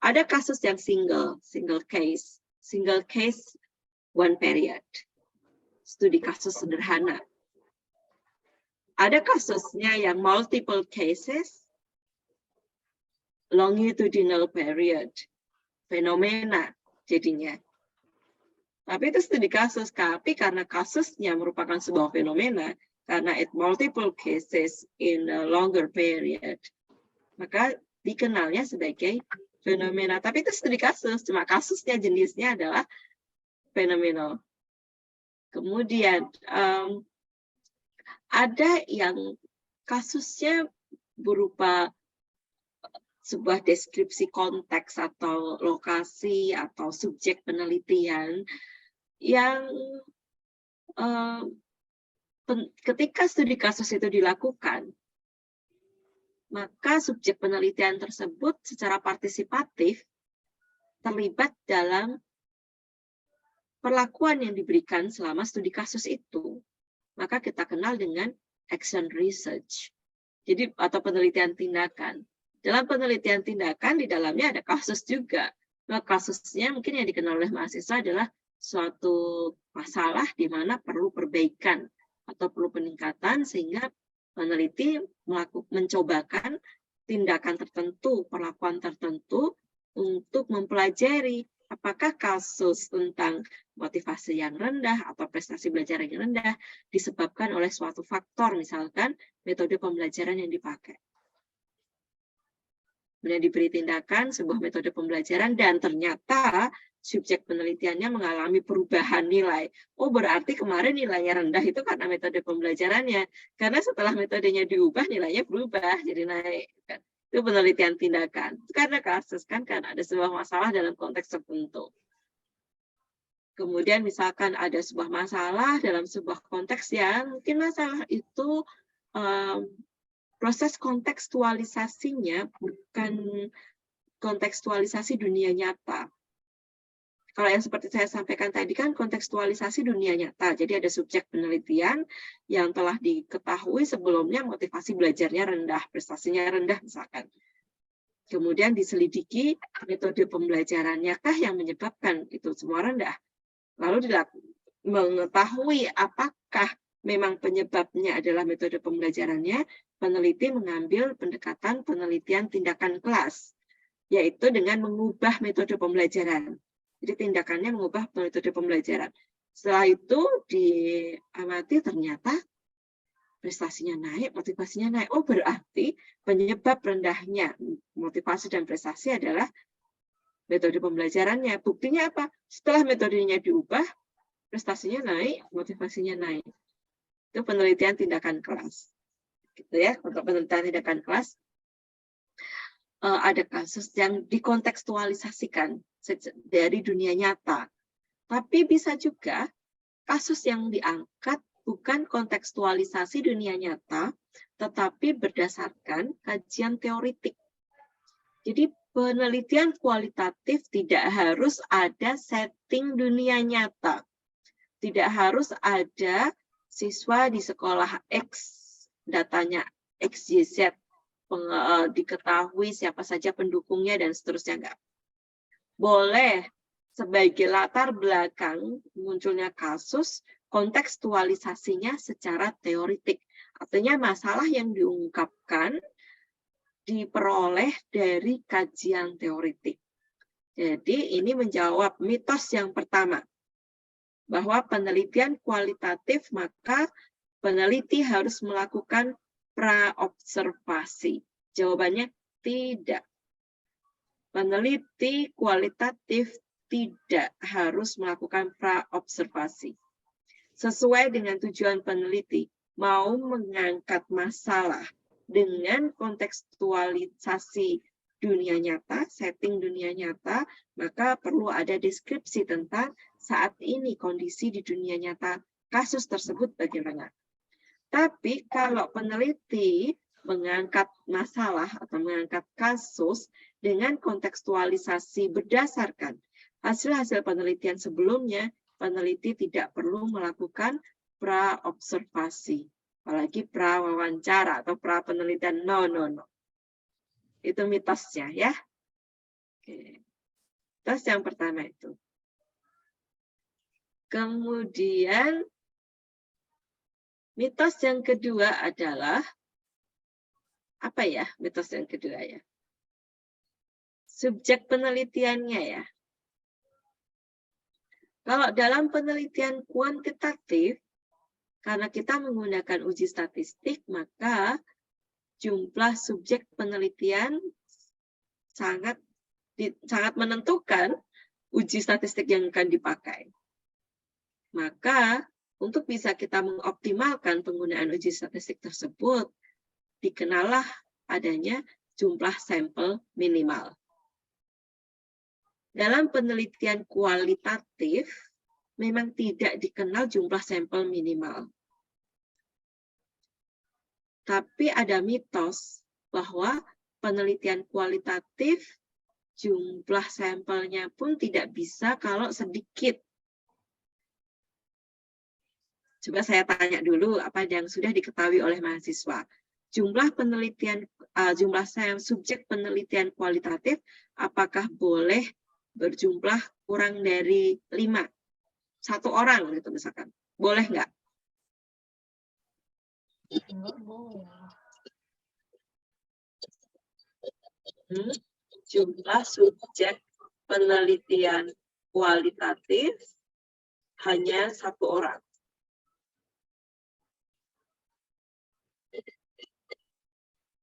Ada kasus yang single case, one period, studi kasus sederhana. Ada kasusnya yang multiple cases, longitudinal period, fenomena jadinya. Tapi itu studi kasus, tapi karena kasusnya merupakan sebuah fenomena, karena it multiple cases in a longer period, maka dikenalnya sebagai fenomena. Tapi itu studi kasus, cuma kasusnya jenisnya adalah fenomenal. Kemudian ada yang kasusnya berupa sebuah deskripsi konteks atau lokasi atau subjek penelitian yang ketika studi kasus itu dilakukan, maka subjek penelitian tersebut secara partisipatif terlibat dalam perlakuan yang diberikan selama studi kasus itu. Maka kita kenal dengan action research. Jadi atau penelitian tindakan. Dalam penelitian tindakan di dalamnya ada kasus juga. Nah, kasusnya mungkin yang dikenal oleh mahasiswa adalah suatu masalah di mana perlu perbaikan atau perlu peningkatan sehingga peneliti mencobakan tindakan tertentu, perlakuan tertentu untuk mempelajari apakah kasus tentang motivasi yang rendah atau prestasi belajar yang rendah disebabkan oleh suatu faktor, misalkan metode pembelajaran yang dipakai. Kemudian diberi tindakan sebuah metode pembelajaran dan ternyata subjek penelitiannya mengalami perubahan nilai. Oh, berarti kemarin nilainya rendah itu karena metode pembelajarannya. Karena setelah metodenya diubah, nilainya berubah, jadi naik. Itu penelitian tindakan. Karena kasus kan ada sebuah masalah dalam konteks tertentu. Kemudian misalkan ada sebuah masalah dalam sebuah konteks yang mungkin masalah itu proses kontekstualisasinya bukan kontekstualisasi dunia nyata. Kalau yang seperti saya sampaikan tadi kan kontekstualisasi dunia nyata. Jadi ada subjek penelitian yang telah diketahui sebelumnya motivasi belajarnya rendah, prestasinya rendah misalkan. Kemudian diselidiki metode pembelajarannya kah yang menyebabkan itu semua rendah. Lalu mengetahui apakah memang penyebabnya adalah metode pembelajarannya, peneliti mengambil pendekatan penelitian tindakan kelas, yaitu dengan mengubah metode pembelajaran. Jadi tindakannya mengubah metode pembelajaran. Setelah itu diamati ternyata prestasinya naik, motivasinya naik. Oh, berarti penyebab rendahnya motivasi dan prestasi adalah metode pembelajarannya. Buktinya apa? Setelah metodenya diubah, prestasinya naik, motivasinya naik. Itu penelitian tindakan kelas. Gitu ya, untuk penelitian tindakan kelas ada kasus yang dikontekstualisasikan dari dunia nyata. Tapi bisa juga kasus yang diangkat bukan kontekstualisasi dunia nyata, tetapi berdasarkan kajian teoritik. Jadi penelitian kualitatif tidak harus ada setting dunia nyata. Tidak harus ada siswa di sekolah X, datanya XYZ, diketahui siapa saja pendukungnya dan seterusnya, enggak. Boleh sebagai latar belakang munculnya kasus, kontekstualisasinya secara teoritik. Artinya masalah yang diungkapkan diperoleh dari kajian teoritik. Jadi ini menjawab mitos yang pertama, bahwa penelitian kualitatif maka peneliti harus melakukan praobservasi. Jawabannya tidak. Peneliti kualitatif tidak harus melakukan praobservasi. Sesuai dengan tujuan peneliti, mau mengangkat masalah dengan kontekstualisasi dunia nyata, setting dunia nyata, maka perlu ada deskripsi tentang saat ini kondisi di dunia nyata kasus tersebut bagaimana. Tapi kalau peneliti mengangkat masalah atau mengangkat kasus dengan kontekstualisasi berdasarkan hasil-hasil penelitian sebelumnya, peneliti tidak perlu melakukan praobservasi, apalagi prawawancara atau prapenelitian. No. Itu mitosnya ya. Oke. Mitos yang pertama itu. Kemudian mitos yang kedua adalah apa ya? Mitos yang kedua ya. Subjek penelitiannya ya. Kalau dalam penelitian kuantitatif, karena kita menggunakan uji statistik, maka jumlah subjek penelitian sangat menentukan uji statistik yang akan dipakai. Maka, untuk bisa kita mengoptimalkan penggunaan uji statistik tersebut, dikenallah adanya jumlah sampel minimal. Dalam penelitian kualitatif, memang tidak dikenal jumlah sampel minimal. Tapi ada mitos bahwa penelitian kualitatif jumlah sampelnya pun tidak bisa kalau sedikit. Coba saya tanya dulu apa yang sudah diketahui oleh mahasiswa. Jumlah penelitian, jumlah subjek penelitian kualitatif, apakah boleh berjumlah kurang dari 5? 1 orang gitu misalkan. Boleh nggak? Jumlah subjek penelitian kualitatif hanya 1 orang.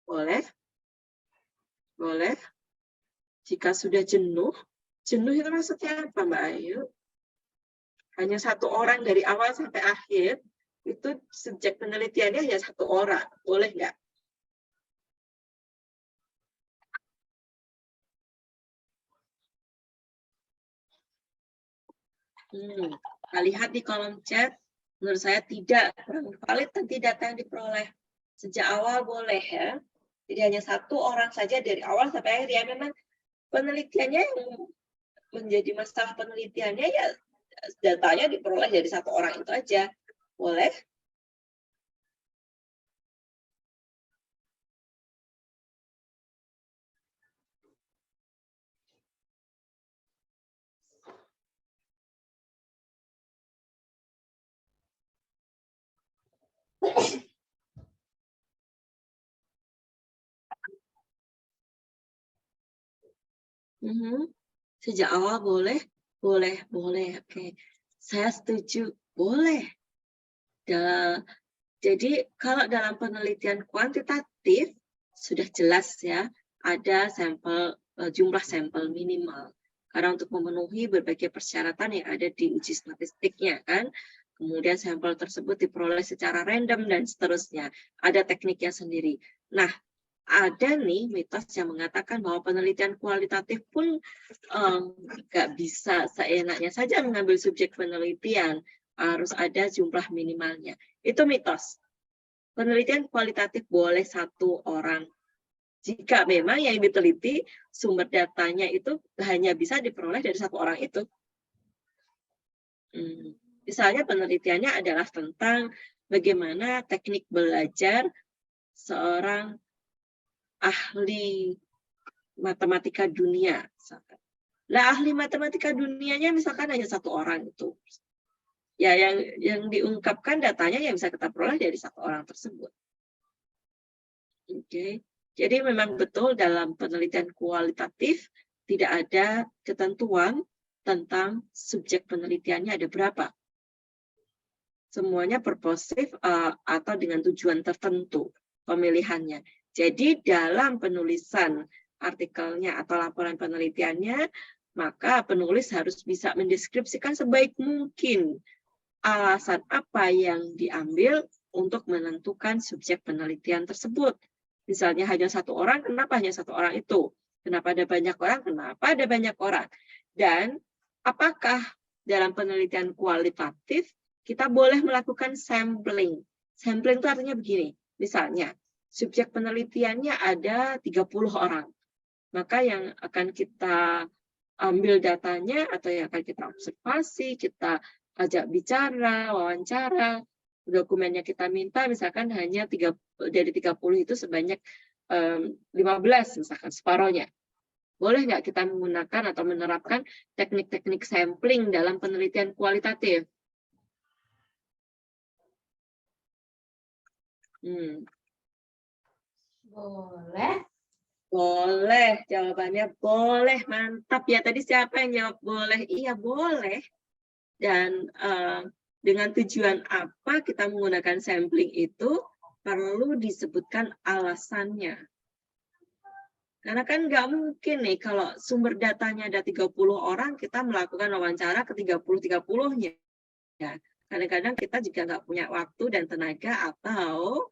Boleh? Boleh. Jika sudah jenuh itu maksudnya apa Mbak Ayu? Hanya 1 orang dari awal sampai akhir, itu subjek penelitiannya hanya 1 orang. Boleh nggak? Kita lihat di kolom chat, menurut saya tidak, kurang valid nanti data yang diperoleh. Sejak awal boleh ya. Jadi hanya 1 orang saja dari awal sampai akhir. Ya memang penelitiannya yang menjadi masalah penelitiannya ya datanya diperoleh dari 1 orang itu aja. Boleh? Sejak awal boleh? Boleh. Oke. Saya setuju. Boleh. Jadi kalau dalam penelitian kuantitatif sudah jelas ya, ada jumlah sampel minimal. Karena untuk memenuhi berbagai persyaratan yang ada di uji statistiknya kan. Kemudian sampel tersebut diperoleh secara random dan seterusnya. Ada tekniknya sendiri. Nah, ada nih mitos yang mengatakan bahwa penelitian kualitatif pun nggak bisa seenaknya saja mengambil subjek penelitian. harus ada jumlah minimalnya. Itu mitos. Penelitian kualitatif boleh 1 orang. Jika memang yang diteliti sumber datanya itu hanya bisa diperoleh dari 1 orang itu. Misalnya penelitiannya adalah tentang bagaimana teknik belajar seorang ahli matematika dunia. Misalkan. Nah, ahli matematika dunianya misalkan hanya 1 orang itu. Ya, yang diungkapkan datanya yang bisa kita peroleh dari 1 orang tersebut. Oke. Jadi memang betul dalam penelitian kualitatif tidak ada ketentuan tentang subjek penelitiannya ada berapa. Semuanya purposive atau dengan tujuan tertentu pemilihannya. Jadi dalam penulisan artikelnya atau laporan penelitiannya, maka penulis harus bisa mendeskripsikan sebaik mungkin alasan apa yang diambil untuk menentukan subjek penelitian tersebut. Misalnya hanya 1 orang, kenapa hanya 1 orang itu? Kenapa ada banyak orang? Kenapa ada banyak orang? Dan apakah dalam penelitian kualitatif kita boleh melakukan sampling? Sampling itu artinya begini, misalnya subjek penelitiannya ada 30 orang. Maka yang akan kita ambil datanya atau yang akan kita observasi, kita ajak bicara, wawancara, dokumennya kita minta misalkan hanya dari 30 itu sebanyak 15 misalkan separohnya. Boleh nggak kita menggunakan atau menerapkan teknik-teknik sampling dalam penelitian kualitatif? Boleh. Boleh, jawabannya boleh. Mantap ya, tadi siapa yang jawab boleh? Iya, boleh. Dan dengan tujuan apa kita menggunakan sampling itu perlu disebutkan alasannya. Karena kan nggak mungkin nih kalau sumber datanya ada 30 orang, kita melakukan wawancara ke 30-30-nya. Ya, kadang-kadang kita juga nggak punya waktu dan tenaga atau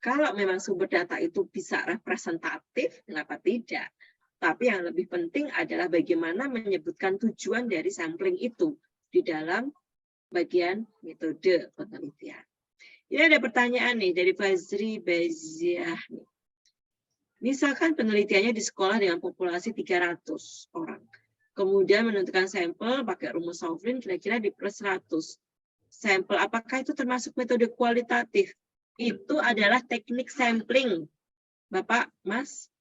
kalau memang sumber data itu bisa representatif, kenapa tidak? Tapi yang lebih penting adalah bagaimana menyebutkan tujuan dari sampling itu di dalam bagian metode penelitian. Ini ada pertanyaan nih dari Fazri Baziah. Misalkan penelitiannya di sekolah dengan populasi 300 orang. Kemudian menentukan sampel pakai rumus Sauerland kira-kira di plus 100. Sampel apakah itu termasuk metode kualitatif? Itu adalah teknik sampling. Bapak, Mas?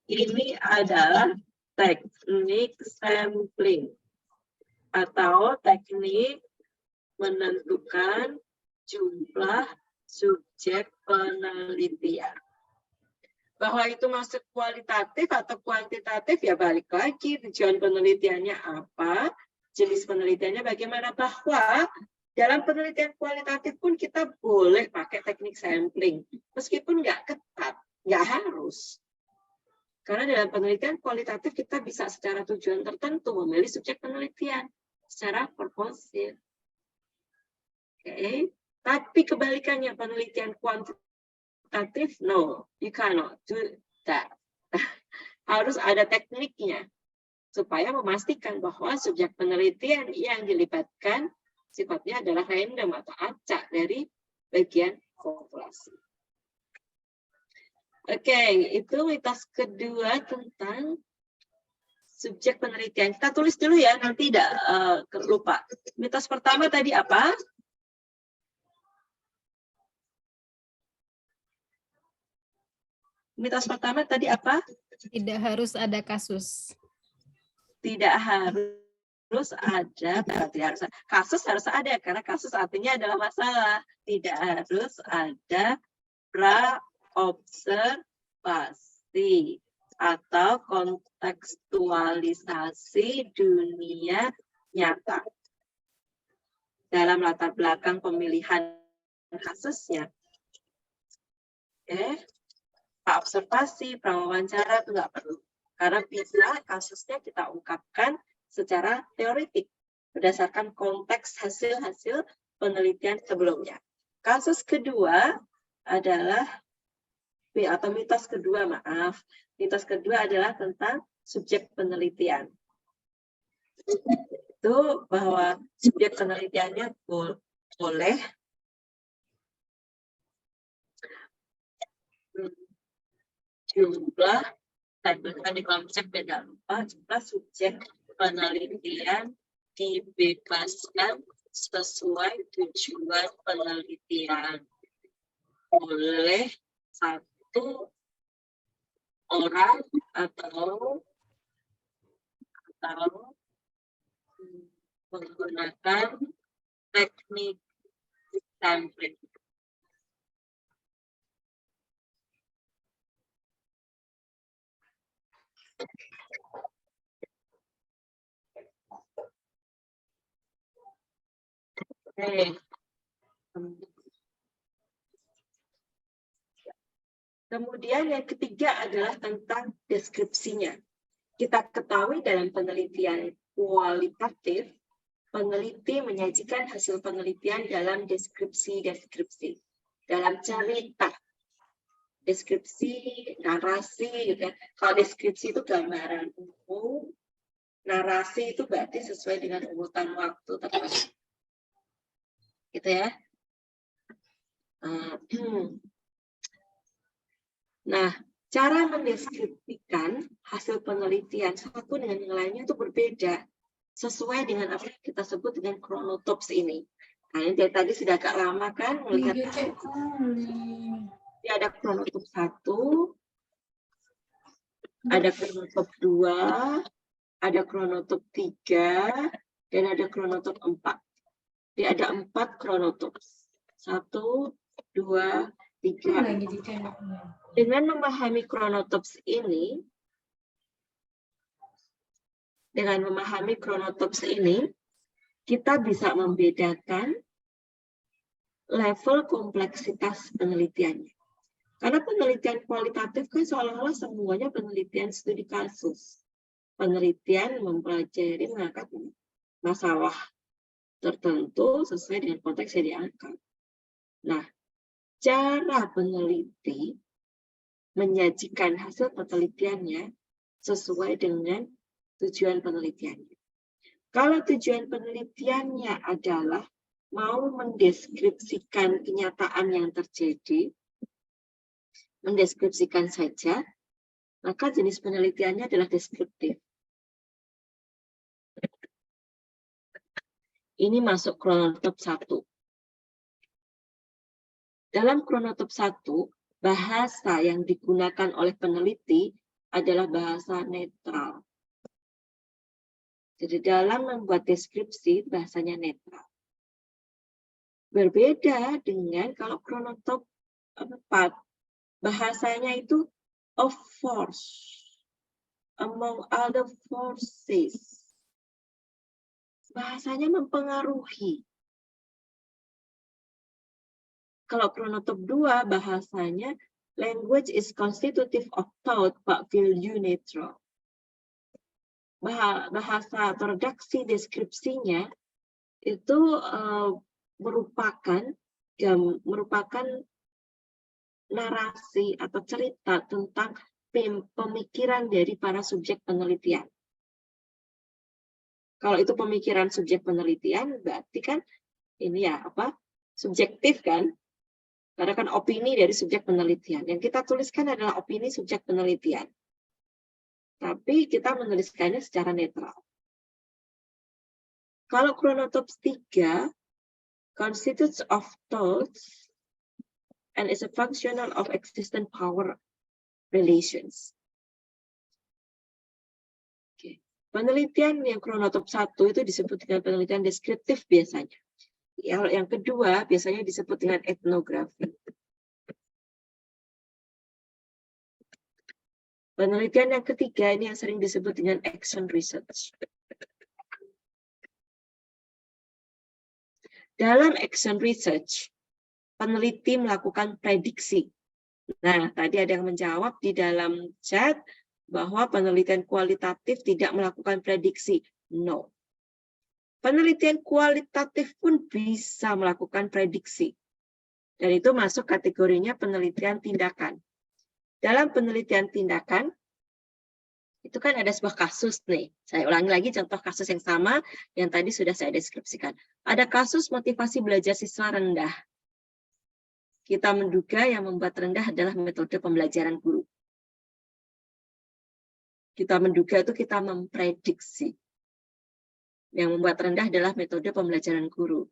Ini adalah teknik sampling atau teknik menentukan jumlah subjek penelitian. Bahwa itu masuk kualitatif atau kuantitatif ya balik lagi tujuan penelitiannya apa, jenis penelitiannya bagaimana. Bahwa dalam penelitian kualitatif pun kita boleh pakai teknik sampling meskipun nggak ketat, nggak harus. Karena dalam penelitian kualitatif kita bisa secara tujuan tertentu memilih subjek penelitian secara purposive. Oke. Tapi kebalikannya penelitian kuantitatif, no, you cannot do that. Harus ada tekniknya supaya memastikan bahwa subjek penelitian yang dilibatkan sifatnya adalah random atau acak dari bagian populasi. Oke, itu mitos kedua tentang subjek penelitian. Kita tulis dulu ya, nanti tidak lupa. Mitos pertama tadi apa? Mitos pertama tadi apa? Tidak harus ada kasus. Tidak harus ada, tidak harus ada. Kasus harus ada, karena kasus artinya adalah masalah. Tidak harus ada pra-observasi atau kontekstualisasi dunia nyata dalam latar belakang pemilihan kasusnya. Oke. Observasi, prawawancara itu nggak perlu. Karena bisa kasusnya kita ungkapkan secara teoretik berdasarkan konteks hasil-hasil penelitian sebelumnya. Kasus kedua adalah, atau mitos kedua, maaf. Mitos kedua adalah tentang subjek penelitian. itu bahwa subjek penelitiannya boleh jumlah, dan di konsep beda lupa, jumlah subjek penelitian dibebaskan sesuai tujuan penelitian. Boleh satu orang atau menggunakan teknik sampling. Oke. Kemudian yang ketiga adalah tentang deskripsinya. Kita ketahui dalam penelitian kualitatif, peneliti menyajikan hasil penelitian dalam deskripsi, dalam cerita. Deskripsi, narasi, gitu ya. Kalau deskripsi itu gambaran umum, narasi itu berarti sesuai dengan urutan waktu tertentu. Gitu ya. Nah, cara mendeskripsikan hasil penelitian satu dengan yang lainnya itu berbeda sesuai dengan apa yang kita sebut dengan chronotypes ini. Nah, ini dari tadi sudah agak lama kan melihat. Jadi ada chronotype 1, ada chronotype 2, ada chronotype 3, dan ada chronotype 4. Jadi ada 4 chronotypes. 1, 2, 3. Dengan memahami chronotypes ini, kita bisa membedakan level kompleksitas penelitiannya. Karena penelitian kualitatif kan seolah-olah semuanya penelitian studi kasus. Penelitian mempelajari mengangkat masalah tertentu sesuai dengan konteks yang diangkat. Nah, cara peneliti menyajikan hasil penelitiannya sesuai dengan tujuan penelitiannya. Kalau tujuan penelitiannya adalah mau mendeskripsikan kenyataan yang terjadi, mendeskripsikan saja, maka jenis penelitiannya adalah deskriptif. Ini masuk chronotype 1. Dalam chronotype 1, bahasa yang digunakan oleh peneliti adalah bahasa netral. Jadi dalam membuat deskripsi, bahasanya netral. Berbeda dengan kalau chronotype 4, bahasanya itu of force, among other forces. Bahasanya mempengaruhi. Kalau chronotype 2, bahasanya language is constitutive of thought but value neutral. Bahasa atau redaksi deskripsinya itu merupakan narasi atau cerita tentang pemikiran dari para subjek penelitian. Kalau itu pemikiran subjek penelitian, berarti kan ini ya subjektif kan? Karena kan opini dari subjek penelitian. Yang kita tuliskan adalah opini subjek penelitian. Tapi kita menuliskannya secara netral. Kalau chronotype 3, constitutes of thoughts and is a functional of existent power relations. Oke. Penelitian yang chronotype 1 itu disebut dengan penelitian deskriptif biasanya. Yang kedua biasanya disebut dengan etnografi. Penelitian yang ketiga ini yang sering disebut dengan action research. Dalam action research, peneliti melakukan prediksi. Nah, tadi ada yang menjawab di dalam chat bahwa penelitian kualitatif tidak melakukan prediksi. No. Penelitian kualitatif pun bisa melakukan prediksi. Dan itu masuk kategorinya penelitian tindakan. Dalam penelitian tindakan, Itu kan ada sebuah kasus nih. Saya ulangi lagi contoh kasus yang sama yang tadi sudah saya deskripsikan. Ada kasus motivasi belajar siswa rendah. Kita menduga yang membuat rendah adalah metode pembelajaran guru. Kita menduga itu kita memprediksi. Yang membuat rendah adalah metode pembelajaran guru.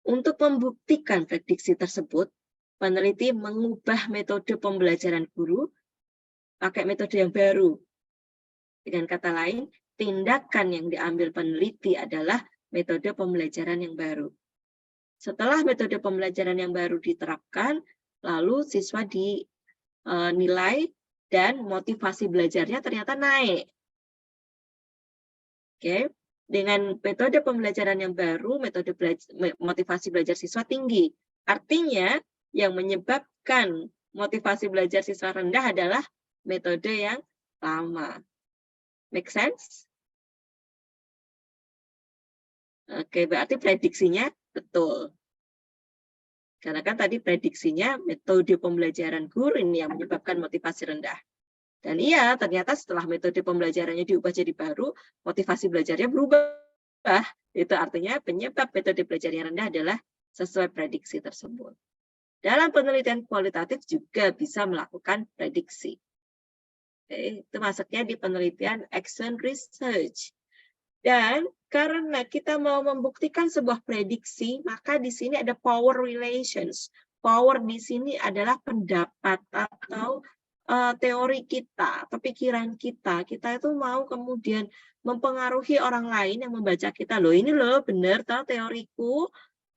Untuk membuktikan prediksi tersebut, peneliti mengubah metode pembelajaran guru pakai metode yang baru. Dengan kata lain, tindakan yang diambil peneliti adalah metode pembelajaran yang baru. Setelah metode pembelajaran yang baru diterapkan, lalu siswa dinilai dan motivasi belajarnya ternyata naik. Oke, dengan metode pembelajaran yang baru, metode motivasi belajar siswa tinggi. Artinya, yang menyebabkan motivasi belajar siswa rendah adalah metode yang lama. Make sense? Oke, berarti prediksinya betul. Karena kan tadi prediksinya metode pembelajaran guru ini yang menyebabkan motivasi rendah. Dan iya, ternyata setelah metode pembelajarannya diubah jadi baru, motivasi belajarnya berubah. Itu artinya penyebab metode belajar yang rendah adalah sesuai prediksi tersebut. Dalam penelitian kualitatif juga bisa melakukan prediksi. Oke, itu masuknya di penelitian action research. Dan karena kita mau membuktikan sebuah prediksi, maka di sini ada power relations. Power di sini adalah pendapat atau teori kita, atau pikiran kita. Kita itu mau kemudian mempengaruhi orang lain yang membaca kita. Loh, ini loh benar toh teoriku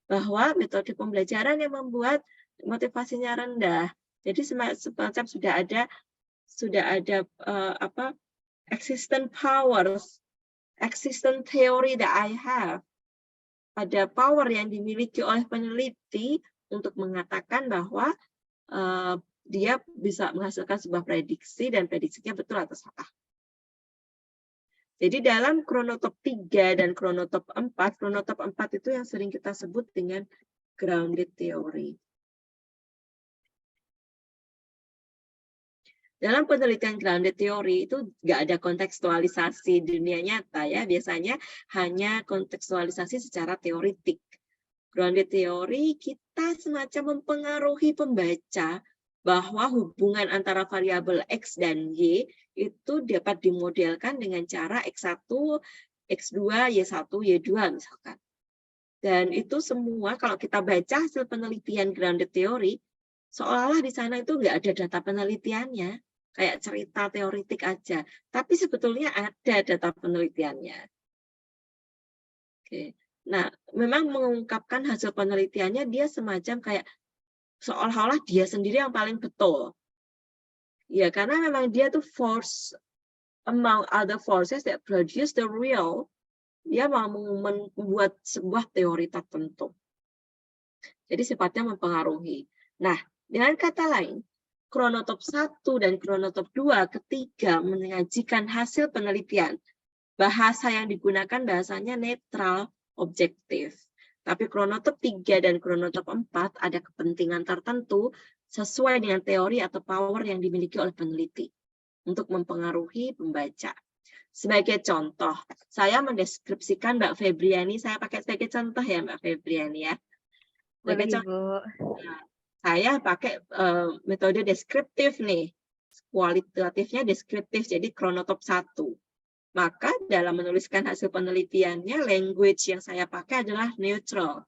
bahwa metode pembelajaran yang membuat motivasinya rendah. Jadi semacam sudah ada existent powers, existent theory that I have. Ada power yang dimiliki oleh peneliti untuk mengatakan bahwa dia bisa menghasilkan sebuah prediksi dan prediksinya betul atau salah. Jadi dalam Chronotop 3 dan Chronotop 4, Chronotop 4 itu yang sering kita sebut dengan grounded theory. Dalam penelitian grounded theory itu nggak ada kontekstualisasi dunia nyata ya, biasanya hanya kontekstualisasi secara teoritik. Grounded theory kita semacam mempengaruhi pembaca bahwa hubungan antara variabel X dan Y itu dapat dimodelkan dengan cara X1, X2, Y1, Y2 misalkan. Dan itu semua kalau kita baca hasil penelitian grounded theory, seolah-olah di sana itu nggak ada data penelitiannya, kayak cerita teoritik aja. Tapi sebetulnya ada data penelitiannya. Oke. Nah, memang mengungkapkan hasil penelitiannya dia semacam kayak seolah-olah dia sendiri yang paling betul. Ya, karena memang dia tuh force among other forces that produce the real, dia mau membuat sebuah teori tertentu. Jadi sifatnya mempengaruhi. Nah, dengan kata lain, Chronotop 1 dan Chronotop 2 ketika menyajikan hasil penelitian, bahasa yang digunakan bahasanya netral, objektif. Tapi Chronotop 3 dan Chronotop 4 ada kepentingan tertentu sesuai dengan teori atau power yang dimiliki oleh peneliti untuk mempengaruhi pembaca. Sebagai contoh, saya mendeskripsikan Mbak Febriani, saya pakai sebagai contoh ya Mbak Febriani ya. Sebagai contoh, saya pakai metode deskriptif nih, kualitatifnya deskriptif, jadi Chronotop 1. Maka dalam menuliskan hasil penelitiannya, language yang saya pakai adalah neutral.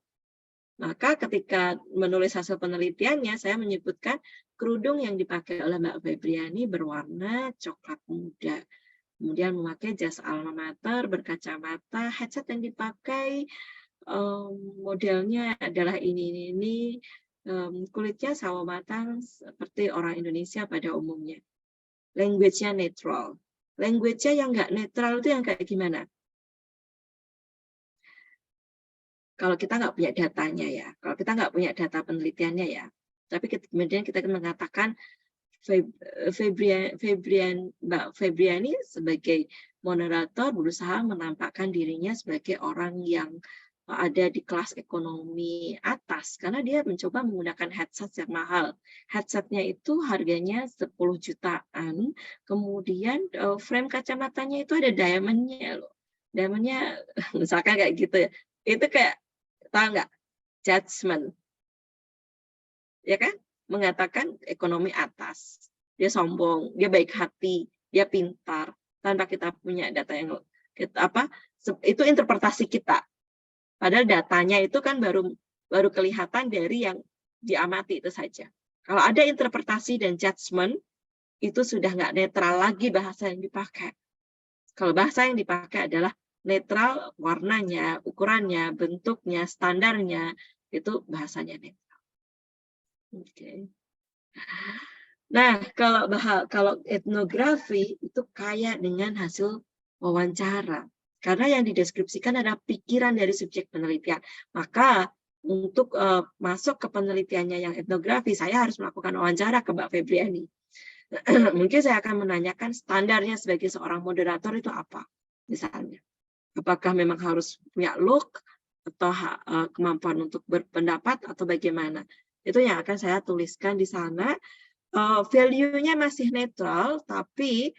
Maka ketika menulis hasil penelitiannya, saya menyebutkan kerudung yang dipakai oleh Mbak Febriani berwarna coklat muda. Kemudian memakai jas alma mater, berkacamata, headset yang dipakai modelnya adalah ini. Kulitnya sawo matang seperti orang Indonesia pada umumnya. Language-nya netral. Language-nya yang nggak netral itu yang kayak gimana? Kalau kita nggak punya datanya ya, kalau kita nggak punya data penelitiannya ya, tapi kemudian kita mengatakan Mbak Febriani sebagai moderator berusaha menampakkan dirinya sebagai orang yang ada di kelas ekonomi atas karena dia mencoba menggunakan headset yang mahal. Headsetnya itu harganya 10 jutaan, kemudian frame kacamatanya itu ada diamondnya loh. Diamondnya misalkan kayak gitu ya. Itu kayak, tahu nggak? Judgment. Ya kan? Mengatakan ekonomi atas. Dia sombong, dia baik hati, dia pintar, tanpa kita punya data yang itu interpretasi kita. Padahal datanya itu kan baru kelihatan dari yang diamati itu saja. Kalau ada interpretasi dan judgment, itu sudah nggak netral lagi bahasa yang dipakai. Kalau bahasa yang dipakai adalah netral, warnanya, ukurannya, bentuknya, standarnya, itu bahasanya netral. Oke. Nah, kalau etnografi itu kaya dengan hasil wawancara. Karena yang dideskripsikan adalah pikiran dari subjek penelitian. Maka untuk masuk ke penelitiannya yang etnografi, saya harus melakukan wawancara ke Mbak Febriani. Mungkin saya akan menanyakan standarnya sebagai seorang moderator itu apa, misalnya. Apakah memang harus punya look, atau kemampuan untuk berpendapat, atau bagaimana. Itu yang akan saya tuliskan di sana. Value-nya masih netral, tapi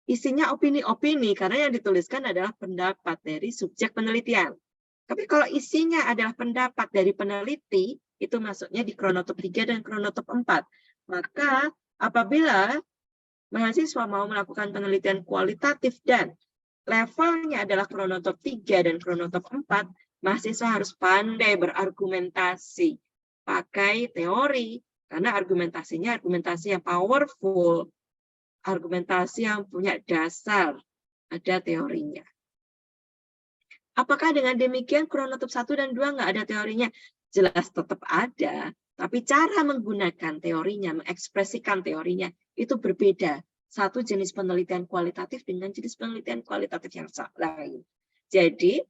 isinya opini-opini, karena yang dituliskan adalah pendapat dari subjek penelitian. Tapi kalau isinya adalah pendapat dari peneliti, itu masuknya di kronotop 3 dan kronotop 4. Maka apabila mahasiswa mau melakukan penelitian kualitatif dan levelnya adalah kronotop 3 dan kronotop 4, mahasiswa harus pandai berargumentasi, pakai teori, karena argumentasinya argumentasi yang powerful, argumentasi yang punya dasar, ada teorinya. Apakah dengan demikian kronotop 1 dan 2 nggak ada teorinya? Jelas tetap ada, tapi cara menggunakan teorinya, mengekspresikan teorinya, itu berbeda. Satu jenis penelitian kualitatif dengan jenis penelitian kualitatif yang lain. Jadi,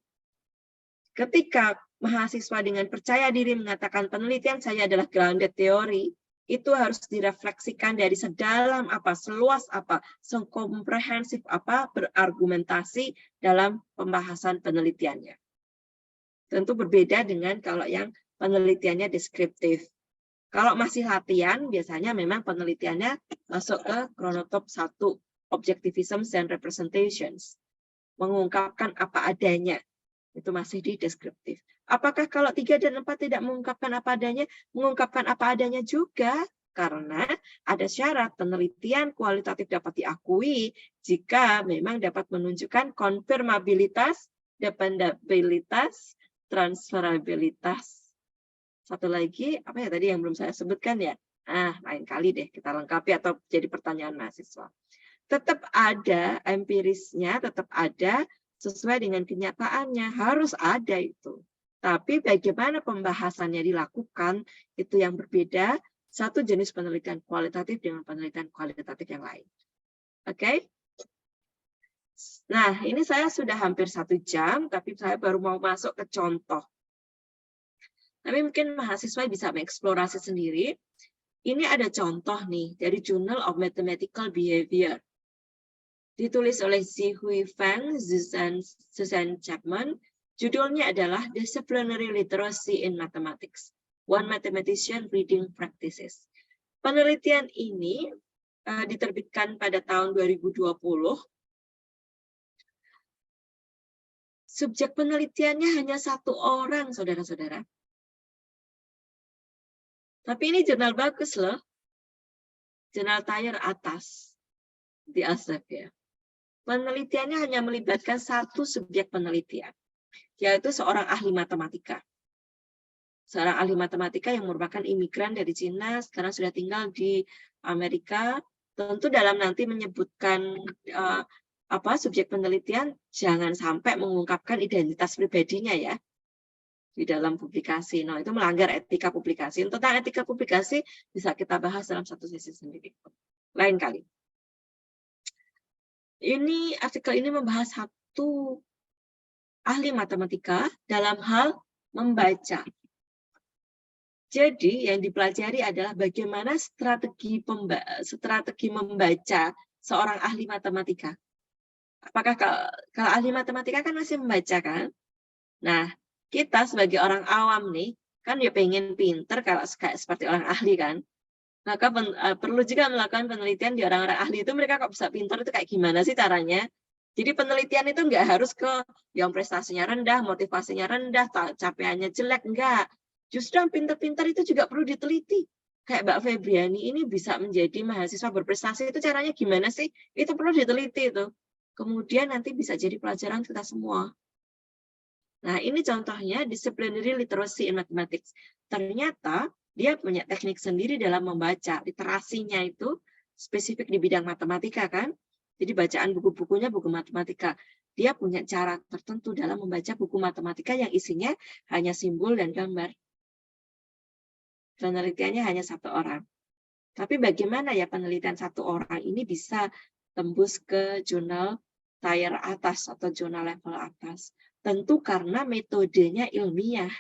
ketika mahasiswa dengan percaya diri mengatakan penelitian saya adalah grounded theory, itu harus direfleksikan dari sedalam apa, seluas apa, sekomprehensif apa, berargumentasi dalam pembahasan penelitiannya. Tentu berbeda dengan kalau yang penelitiannya deskriptif. Kalau masih latihan, biasanya memang penelitiannya masuk ke kronotop 1, objectivism and representations. Mengungkapkan apa adanya. Itu masih di deskriptif. Apakah kalau 3 dan 4 tidak mengungkapkan apa adanya? Mengungkapkan apa adanya juga, karena ada syarat penelitian kualitatif dapat diakui jika memang dapat menunjukkan konfirmabilitas, dependabilitas, transferabilitas. Satu lagi, apa ya tadi yang belum saya sebutkan ya? Lain kali deh kita lengkapi atau jadi pertanyaan mahasiswa. Tetap ada empirisnya, tetap ada sesuai dengan kenyataannya, harus ada itu. Tapi bagaimana pembahasannya dilakukan, itu yang berbeda, satu jenis penelitian kualitatif dengan penelitian kualitatif yang lain. Oke? Nah, ini saya sudah hampir 1 jam, tapi saya baru mau masuk ke contoh. Tapi mungkin mahasiswa bisa mengeksplorasi sendiri. Ini ada contoh nih, dari Journal of Mathematical Behavior. Ditulis oleh Zihui Feng, Susan Chapman. Judulnya adalah Disciplinary Literacy in Mathematics, One Mathematician Reading Practices. Penelitian ini diterbitkan pada tahun 2020. Subjek penelitiannya hanya 1 orang, saudara-saudara. Tapi ini jurnal bagus loh. Jurnal tier atas di Elsevier. Penelitiannya hanya melibatkan 1 subjek penelitian, yaitu seorang ahli matematika. Seorang ahli matematika yang merupakan imigran dari Cina, sekarang sudah tinggal di Amerika. Tentu dalam nanti menyebutkan subjek penelitian, jangan sampai mengungkapkan identitas pribadinya ya di dalam publikasi. Nah, itu melanggar etika publikasi. Tentang etika publikasi bisa kita bahas dalam satu sesi sendiri. Lain kali. Ini artikel ini membahas 1 ahli matematika dalam hal membaca. Jadi yang dipelajari adalah bagaimana strategi membaca seorang ahli matematika. Apakah kalau ahli matematika kan masih membaca kan? Nah, kita sebagai orang awam nih, kan ya pengen pinter kalau kayak seperti orang ahli kan. Maka perlu juga melakukan penelitian di orang-orang ahli itu, mereka kok bisa pinter itu kayak gimana sih caranya. Jadi penelitian itu nggak harus ke yang prestasinya rendah, motivasinya rendah, capaiannya jelek, enggak. Justru yang pinter-pinter itu juga perlu diteliti. Kayak Mbak Febriani ini bisa menjadi mahasiswa berprestasi, itu caranya gimana sih? Itu perlu diteliti itu. Kemudian nanti bisa jadi pelajaran kita semua. Nah, ini contohnya disciplinary literacy in mathematics. Ternyata dia punya teknik sendiri dalam membaca. Literasinya itu spesifik di bidang matematika kan. Jadi bacaan buku-bukunya buku matematika. Dia punya cara tertentu dalam membaca buku matematika yang isinya hanya simbol dan gambar. Penelitiannya hanya 1 orang. Tapi bagaimana ya penelitian 1 orang ini bisa tembus ke jurnal tier atas atau jurnal level atas? Tentu karena metodenya ilmiah.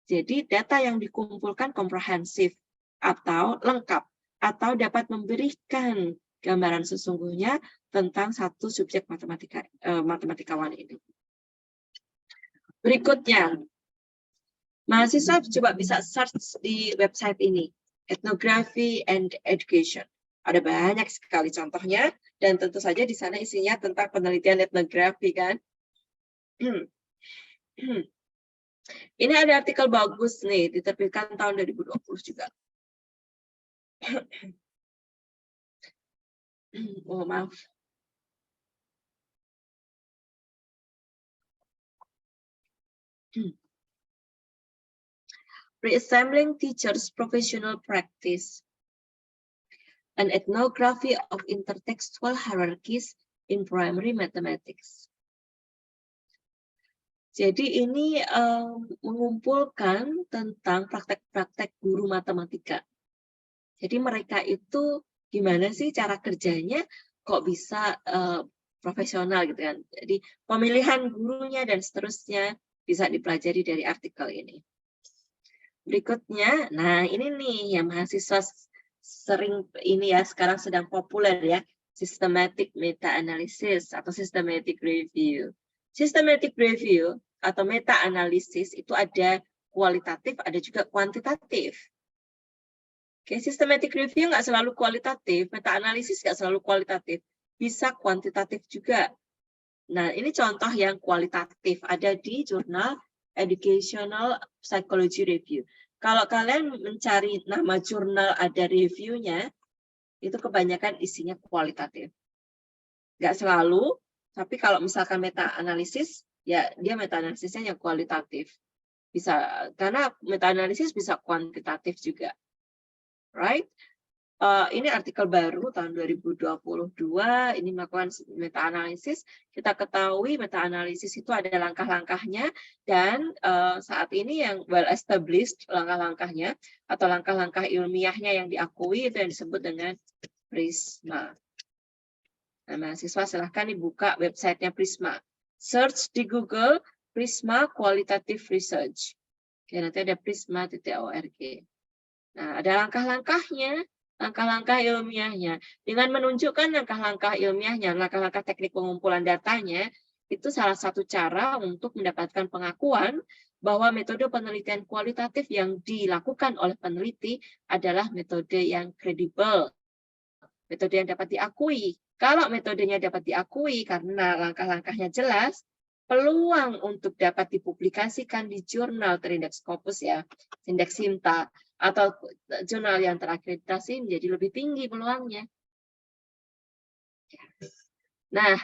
Jadi data yang dikumpulkan komprehensif atau lengkap atau dapat memberikan gambaran sesungguhnya tentang satu subjek matematikawan ini. Berikutnya, mahasiswa coba bisa search di website ini, Ethnography and Education. Ada banyak sekali contohnya, dan tentu saja di sana isinya tentang penelitian etnografi kan. Ini ada artikel bagus nih, diterbitkan tahun 2020 juga. Oh, maaf. Reassembling Teachers' Professional Practice, an Ethnography of Intertextual Hierarchies in Primary Mathematics. Jadi ini mengumpulkan tentang praktek-praktek guru matematika. Jadi mereka itu gimana sih cara kerjanya kok bisa profesional gitu kan. Jadi pemilihan gurunya dan seterusnya bisa dipelajari dari artikel ini. Berikutnya, nah ini nih yang mahasiswa sering ini ya, sekarang sedang populer ya, systematic meta-analysis atau systematic review. Systematic review atau meta-analisis itu ada kualitatif, ada juga kuantitatif. Oke, systematic review nggak selalu kualitatif, meta-analisis nggak selalu kualitatif, bisa kuantitatif juga. Nah, ini contoh yang kualitatif, ada di jurnal Educational Psychology Review. Kalau kalian mencari nama jurnal ada reviewnya, itu kebanyakan isinya kualitatif. Nggak selalu, tapi kalau misalkan meta-analisis, ya dia meta-analisisnya yang kualitatif. Bisa, karena meta-analisis bisa kuantitatif juga. Right? Ini artikel baru tahun 2022, ini melakukan meta-analisis. Kita ketahui meta-analisis itu ada langkah-langkahnya, dan saat ini yang well established langkah-langkahnya atau langkah-langkah ilmiahnya yang diakui itu yang disebut dengan Prisma. Nah, mahasiswa silahkan dibuka websitenya Prisma. Search di Google Prisma Qualitative Research. Oke, nanti ada prisma.org. Nah, ada langkah-langkahnya. Langkah-langkah ilmiahnya. Dengan menunjukkan langkah-langkah ilmiahnya, langkah-langkah teknik pengumpulan datanya, itu salah satu cara untuk mendapatkan pengakuan bahwa metode penelitian kualitatif yang dilakukan oleh peneliti adalah metode yang kredibel. Metode yang dapat diakui. Kalau metodenya dapat diakui karena langkah-langkahnya jelas, peluang untuk dapat dipublikasikan di jurnal terindeks Scopus ya, indeks Sinta, atau jurnal yang terakreditasi menjadi lebih tinggi peluangnya. Nah,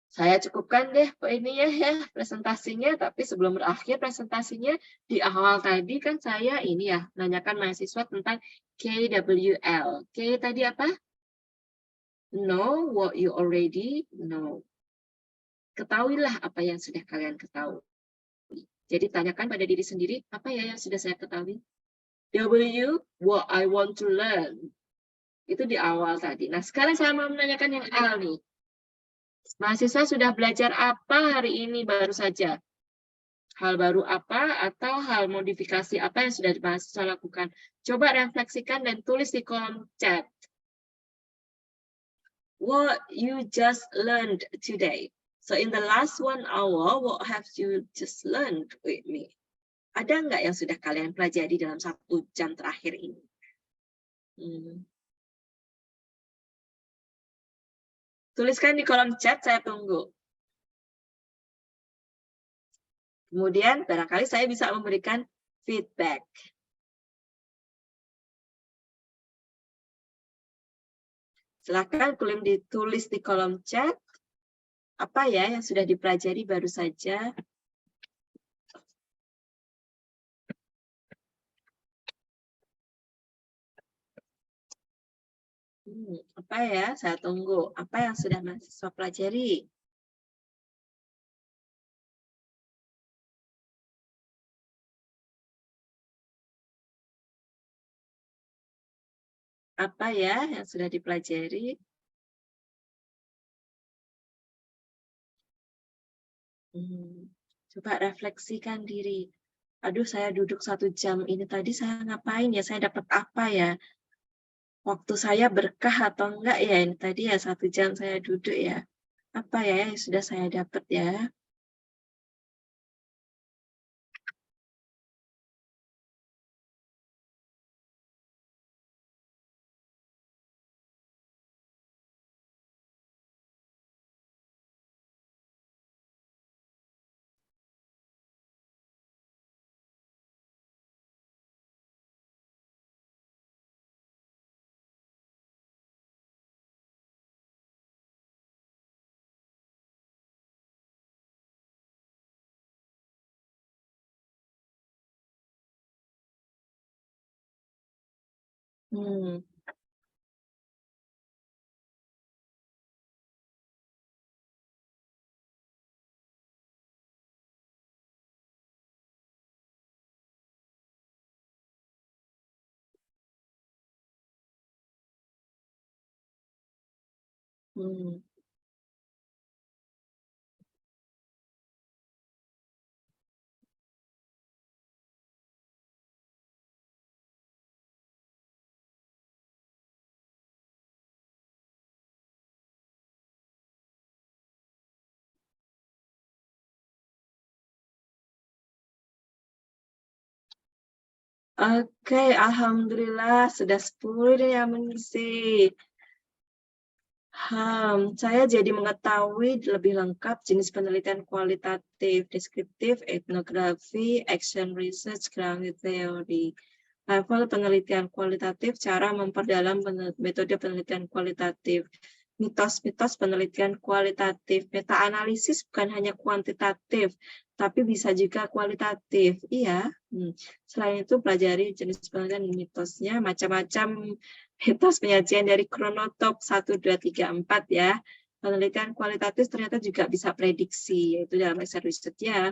saya cukupkan deh ininya ya presentasinya, tapi sebelum berakhir presentasinya di awal tadi kan saya ini ya nanyakan mahasiswa tentang KWL. K tadi apa? Know what you already know. Ketahuilah apa yang sudah kalian ketahui. Jadi tanyakan pada diri sendiri, apa ya yang sudah saya ketahui? W, what I want to learn. Itu di awal tadi. Nah, sekarang saya mau menanyakan yang L nih. Mahasiswa sudah belajar apa hari ini baru saja? Hal baru apa atau hal modifikasi apa yang sudah mahasiswa lakukan? Coba refleksikan dan tulis di kolom chat. What you just learned today. So in the last 1 hour, what have you just learned with me? Ada nggak yang sudah kalian pelajari dalam 1 jam terakhir ini? Tuliskan di kolom chat, saya tunggu. Kemudian barangkali saya bisa memberikan feedback. Silakan ditulis di kolom chat. Apa ya yang sudah dipelajari baru saja? Apa ya? Saya tunggu. Apa yang sudah mahasiswa pelajari? Apa ya yang sudah dipelajari? Coba refleksikan diri. Aduh, saya duduk 1 jam ini tadi saya ngapain ya? Saya dapat apa ya? Waktu saya berkah atau enggak ya? Ini tadi ya 1 jam saya duduk ya. Apa ya yang sudah saya dapat ya? Hmm. Hmm. Oke, alhamdulillah sudah 10 nih yang mengisi. Saya jadi mengetahui lebih lengkap jenis penelitian kualitatif, deskriptif, etnografi, action research, grounded theory. Level penelitian kualitatif, cara memperdalam metode penelitian kualitatif. Mitos-mitos penelitian kualitatif. Meta-analisis bukan hanya kuantitatif, tapi bisa juga kualitatif. Iya. Selain itu, pelajari jenis penelitian mitosnya, macam-macam mitos penyajian dari Chronotop 1, 2, 3, 4 ya. Penelitian kualitatif ternyata juga bisa prediksi, yaitu dalam hasil riset ya.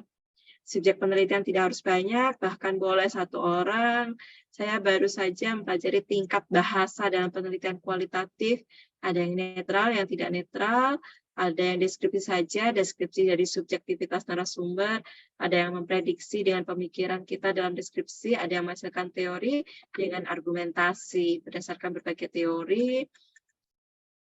Subjek penelitian tidak harus banyak, bahkan boleh 1 orang. Saya baru saja mempelajari tingkat bahasa dalam penelitian kualitatif. Ada yang netral, yang tidak netral. Ada yang deskripsi saja, deskripsi dari subjektivitas narasumber. Ada yang memprediksi dengan pemikiran kita dalam deskripsi. Ada yang menghasilkan teori dengan argumentasi. Berdasarkan berbagai teori,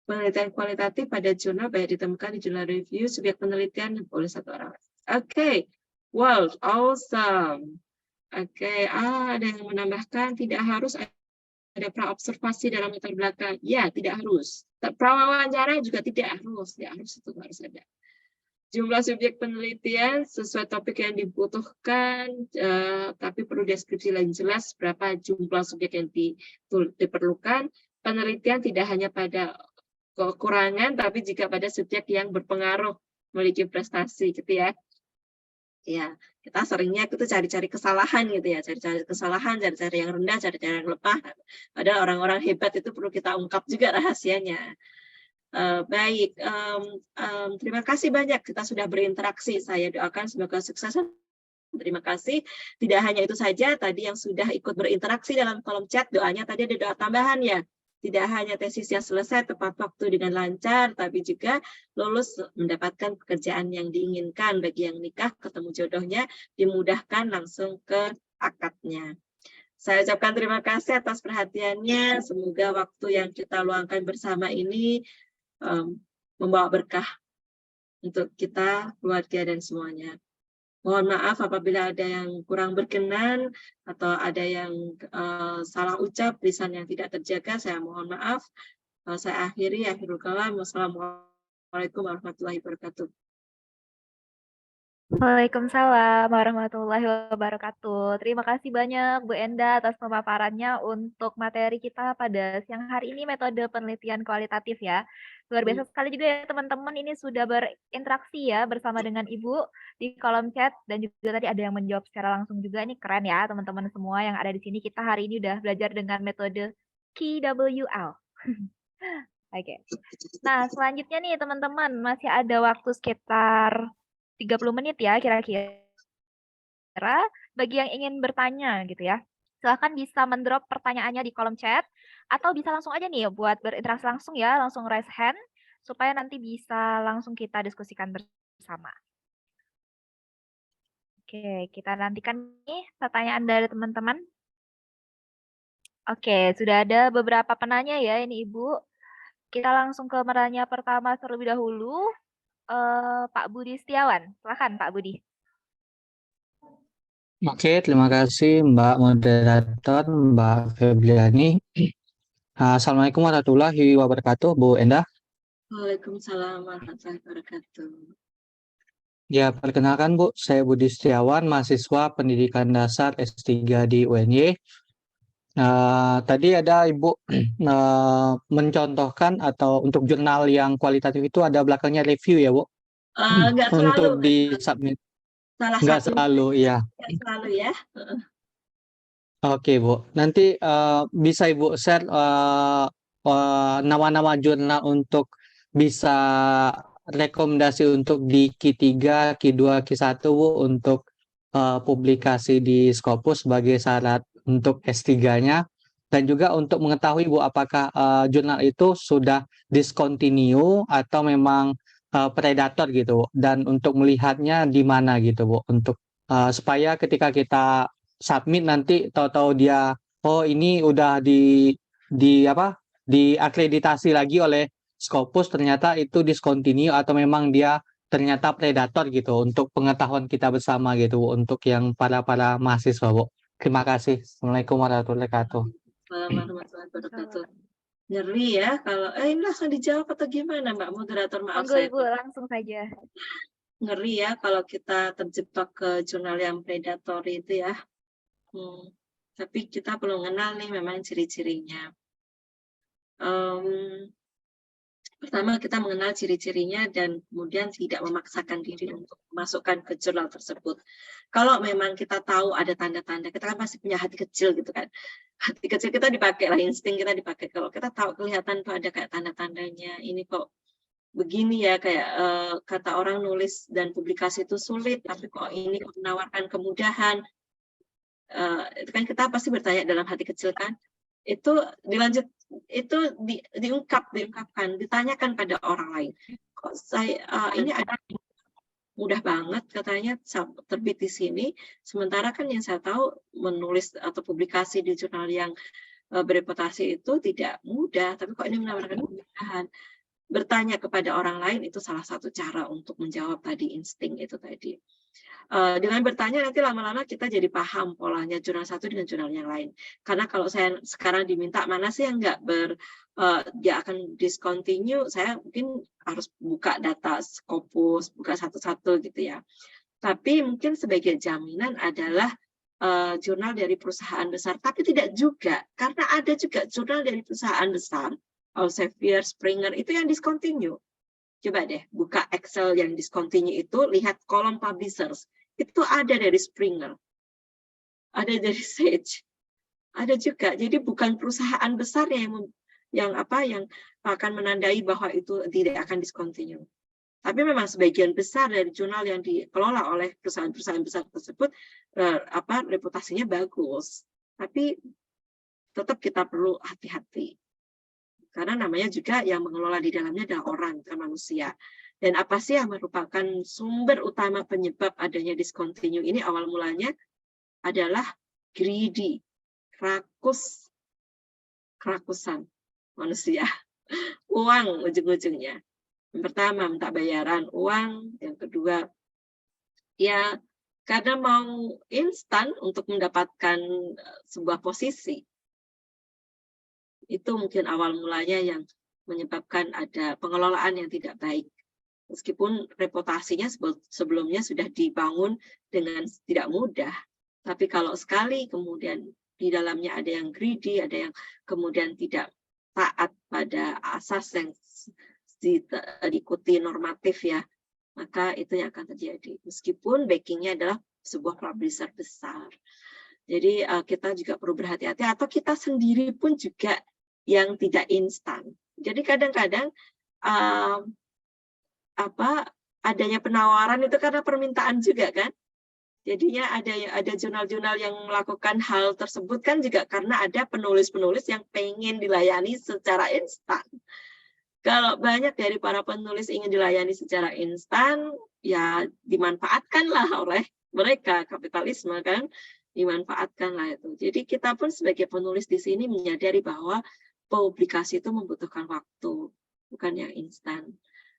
penelitian kualitatif pada jurnal banyak ditemukan di jurnal review. Subjek penelitian boleh 1 orang. Oke. Wow, awesome. Oke, ada yang menambahkan tidak harus ada pra-observasi dalam latar belakang. Ya, tidak harus. Pra-wawancara juga tidak harus. Tidak harus, itu harus ada. Jumlah subjek penelitian sesuai topik yang dibutuhkan, tapi perlu deskripsi yang jelas berapa jumlah subjek yang diperlukan. Penelitian tidak hanya pada kekurangan, tapi juga pada subjek yang berpengaruh memiliki prestasi, gitu ya. Ya, kita seringnya itu cari-cari kesalahan gitu ya, cari-cari kesalahan, cari-cari yang rendah, cari-cari yang lemah. Padahal orang-orang hebat itu perlu kita ungkap juga rahasianya. Baik, terima kasih banyak kita sudah berinteraksi. Saya doakan semoga sukses. Terima kasih. Tidak hanya itu saja, tadi yang sudah ikut berinteraksi dalam kolom chat, doanya tadi ada doa tambahan ya. Tidak hanya tesisnya selesai tepat waktu dengan lancar, tapi juga lulus mendapatkan pekerjaan yang diinginkan. Bagi yang nikah, ketemu jodohnya, dimudahkan langsung ke akadnya. Saya ucapkan terima kasih atas perhatiannya. Semoga waktu yang kita luangkan bersama ini membawa berkah untuk kita, keluarga, dan semuanya. Mohon maaf apabila ada yang kurang berkenan atau ada yang salah ucap, lisan yang tidak terjaga, saya mohon maaf. Saya akhiri, akhirul kalam. Wassalamualaikum warahmatullahi wabarakatuh. Waalaikumsalam warahmatullahi wabarakatuh. Terima kasih banyak Bu Enda atas pemaparannya untuk materi kita pada siang hari ini, metode penelitian kualitatif ya. Luar biasa sekali juga ya teman-teman, ini sudah berinteraksi ya bersama dengan Ibu di kolom chat, dan juga tadi ada yang menjawab secara langsung juga. Ini keren ya teman-teman semua yang ada di sini. Kita hari ini udah belajar dengan metode KWL. Oke. Nah, selanjutnya nih teman-teman, masih ada waktu sekitar 30 menit ya kira-kira bagi yang ingin bertanya gitu ya. Silahkan bisa mendrop pertanyaannya di kolom chat, atau bisa langsung aja nih buat berinteraksi langsung ya, langsung raise hand supaya nanti bisa langsung kita diskusikan bersama. Oke, kita nantikan nih pertanyaan dari teman-teman. Oke, sudah ada beberapa penanya ya ini Ibu. Kita langsung ke penanya pertama terlebih dahulu. Pak Budi Setiawan, silakan Pak Budi. Oke, terima kasih Mbak Moderator, Mbak Febriani. Assalamualaikum warahmatullahi wabarakatuh, Bu Enda. Waalaikumsalam warahmatullahi wabarakatuh. Ya, perkenalkan Bu, saya Budi Setiawan, mahasiswa pendidikan dasar S3 di UNY. Tadi ada Ibu mencontohkan atau untuk jurnal yang kualitatif itu ada belakangnya review ya Bu, Nggak selalu, untuk di submit. salah Nggak satu selalu, ya. nggak selalu ya. Oke Bu, nanti bisa Ibu share nama-nama jurnal untuk bisa rekomendasi untuk di Q3, Q2, Q1 Bu, untuk publikasi di Scopus sebagai syarat untuk S3-nya, dan juga untuk mengetahui Bu apakah jurnal itu sudah discontinue atau memang predator gitu Bu, dan untuk melihatnya di mana gitu Bu, untuk supaya ketika kita submit nanti tahu-tahu dia ini udah diakreditasi lagi oleh Scopus, ternyata itu discontinue atau memang dia ternyata predator gitu, untuk pengetahuan kita bersama gitu untuk yang para mahasiswa Bu. Terima kasih. Assalamualaikum warahmatullahi wabarakatuh. Warahmatullahi wabarakatuh. Ngeri ya kalau ini langsung dijawab atau gimana Mbak Moderator, maaf Monggo saya Ibu langsung saja. ngeri ya kalau kita terjebak ke jurnal yang predatory itu ya. Tapi kita perlu mengenal nih memang ciri-cirinya. Pertama kita mengenal ciri-cirinya dan kemudian tidak memaksakan diri untuk memasukkan ke jurnal tersebut. Kalau memang kita tahu ada tanda-tanda, kita kan pasti punya hati kecil gitu kan. Hati kecil kita dipakai lah, insting kita dipakai. Kalau kita tahu kelihatan tuh ada kayak tanda-tandanya, ini kok begini ya, kayak kata orang nulis dan publikasi itu sulit, tapi kok ini menawarkan kemudahan. Itu kan kita pasti bertanya dalam hati kecil kan. Itu dilanjut, itu diungkapkan, ditanyakan pada orang lain. Kok saya ini ada mudah banget katanya terbit di sini, sementara kan yang saya tahu menulis atau publikasi di jurnal yang bereputasi itu tidak mudah, tapi kok ini menawarkan kemudahan. Bertanya kepada orang lain itu salah satu cara untuk menjawab tadi insting itu tadi. Dengan bertanya nanti lama-lama kita jadi paham polanya jurnal satu dengan jurnal yang lain. Karena kalau saya sekarang diminta mana sih yang dia akan discontinue, saya mungkin harus buka data Scopus, buka satu-satu gitu ya. Tapi mungkin sebagai jaminan adalah jurnal dari perusahaan besar, tapi tidak juga, karena ada juga jurnal dari perusahaan besar, Elsevier, Springer, itu yang discontinue. Coba deh buka Excel yang discontinue itu, lihat kolom publishers. Itu ada dari Springer. Ada dari Sage. Ada juga. Jadi bukan perusahaan besar yang akan menandai bahwa itu tidak akan discontinue. Tapi memang sebagian besar dari jurnal yang dikelola oleh perusahaan-perusahaan besar tersebut reputasinya bagus. Tapi tetap kita perlu hati-hati. Karena namanya juga yang mengelola di dalamnya adalah orang, manusia. Dan apa sih yang merupakan sumber utama penyebab adanya discontinue ini? Awal mulanya adalah greedy, kerakusan manusia. Uang ujung-ujungnya. Yang pertama, minta bayaran uang. Yang kedua, ya karena mau instan untuk mendapatkan sebuah posisi. Itu mungkin awal mulanya yang menyebabkan ada pengelolaan yang tidak baik. Meskipun reputasinya sebelumnya sudah dibangun dengan tidak mudah. Tapi kalau sekali kemudian di dalamnya ada yang greedy, ada yang kemudian tidak taat pada asas yang diikuti normatif ya, maka itu yang akan terjadi. Meskipun backingnya adalah sebuah publisher besar. Jadi kita juga perlu berhati-hati, atau kita sendiri pun juga yang tidak instan. Jadi kadang-kadang adanya penawaran itu karena permintaan juga kan. Jadinya ada jurnal-jurnal yang melakukan hal tersebut kan juga karena ada penulis-penulis yang pengen dilayani secara instan. Kalau banyak dari para penulis ingin dilayani secara instan, ya dimanfaatkanlah oleh mereka, kapitalisme kan, dimanfaatkanlah itu. Jadi kita pun sebagai penulis di sini menyadari bahwa publikasi itu membutuhkan waktu, bukan yang instan.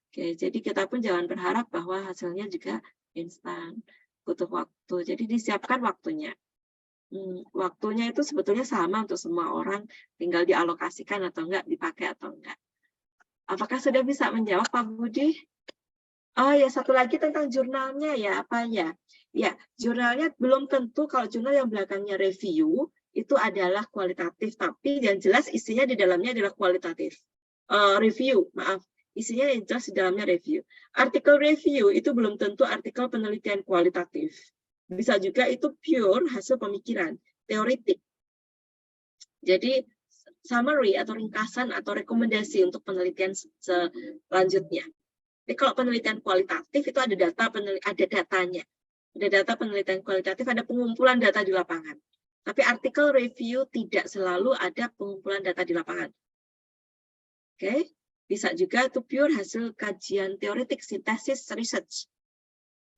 Oke, jadi kita pun jangan berharap bahwa hasilnya juga instan, butuh waktu. Jadi disiapkan waktunya. Waktunya itu sebetulnya sama untuk semua orang, tinggal dialokasikan atau enggak, dipakai atau enggak. Apakah sudah bisa menjawab Pak Budi? Oh ya, satu lagi tentang jurnalnya ya, apa ya? Ya, jurnalnya belum tentu kalau jurnal yang belakangnya review itu adalah kualitatif, tapi yang jelas isinya di dalamnya adalah kualitatif. Review, maaf. Isinya yang jelas di dalamnya review. Artikel review itu belum tentu artikel penelitian kualitatif. Bisa juga itu pure hasil pemikiran, teoretik. Jadi summary atau ringkasan atau rekomendasi untuk penelitian selanjutnya. Jadi kalau penelitian kualitatif itu ada datanya. Ada data penelitian kualitatif, ada pengumpulan data di lapangan. Tapi artikel review tidak selalu ada pengumpulan data di lapangan. Oke. Bisa juga itu pure hasil kajian teoretik, sintesis, research.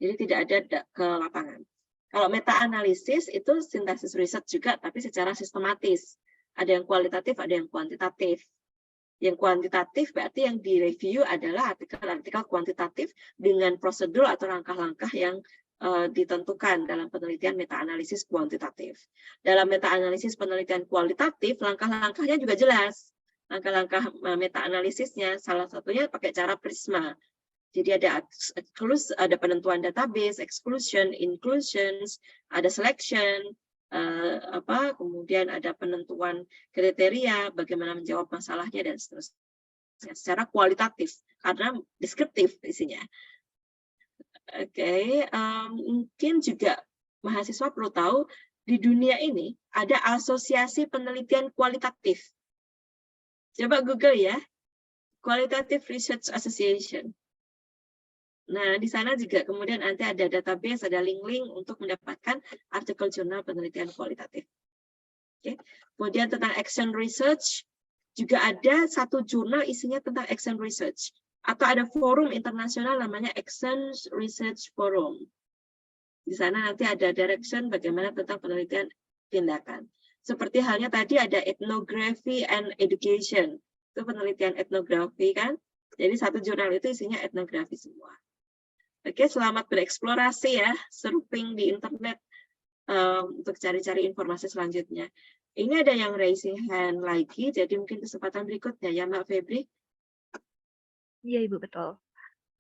Jadi tidak ada ke lapangan. Kalau meta-analisis itu sintesis research juga, tapi secara sistematis. Ada yang kualitatif, ada yang kuantitatif. Yang kuantitatif berarti yang direview adalah artikel-artikel kuantitatif dengan prosedur atau langkah-langkah yang ditentukan dalam penelitian meta-analisis kuantitatif. Dalam meta-analisis penelitian kualitatif, langkah-langkahnya juga jelas. Langkah-langkah meta-analisisnya salah satunya pakai cara prisma. Jadi ada penentuan database, exclusion, inclusions, ada selection, kemudian ada penentuan kriteria, bagaimana menjawab masalahnya dan seterusnya. Secara kualitatif karena deskriptif isinya. Oke, mungkin juga mahasiswa perlu tahu di dunia ini ada asosiasi penelitian kualitatif. Coba Google ya, Qualitative Research Association. Nah, di sana juga kemudian nanti ada database, ada link-link untuk mendapatkan artikel jurnal penelitian kualitatif. Oke. Kemudian tentang action research, juga ada satu jurnal isinya tentang action research. Atau ada forum internasional namanya Action Research Forum. Di sana nanti ada direction bagaimana tentang penelitian tindakan. Seperti halnya tadi ada ethnography and education. Itu penelitian etnografi kan. Jadi satu jurnal itu isinya etnografi semua. Oke, selamat bereksplorasi ya. Surfing di internet untuk cari-cari informasi selanjutnya. Ini ada yang raising hand lagi. Jadi mungkin kesempatan berikutnya ya Mbak Febri. Iya Ibu, betul.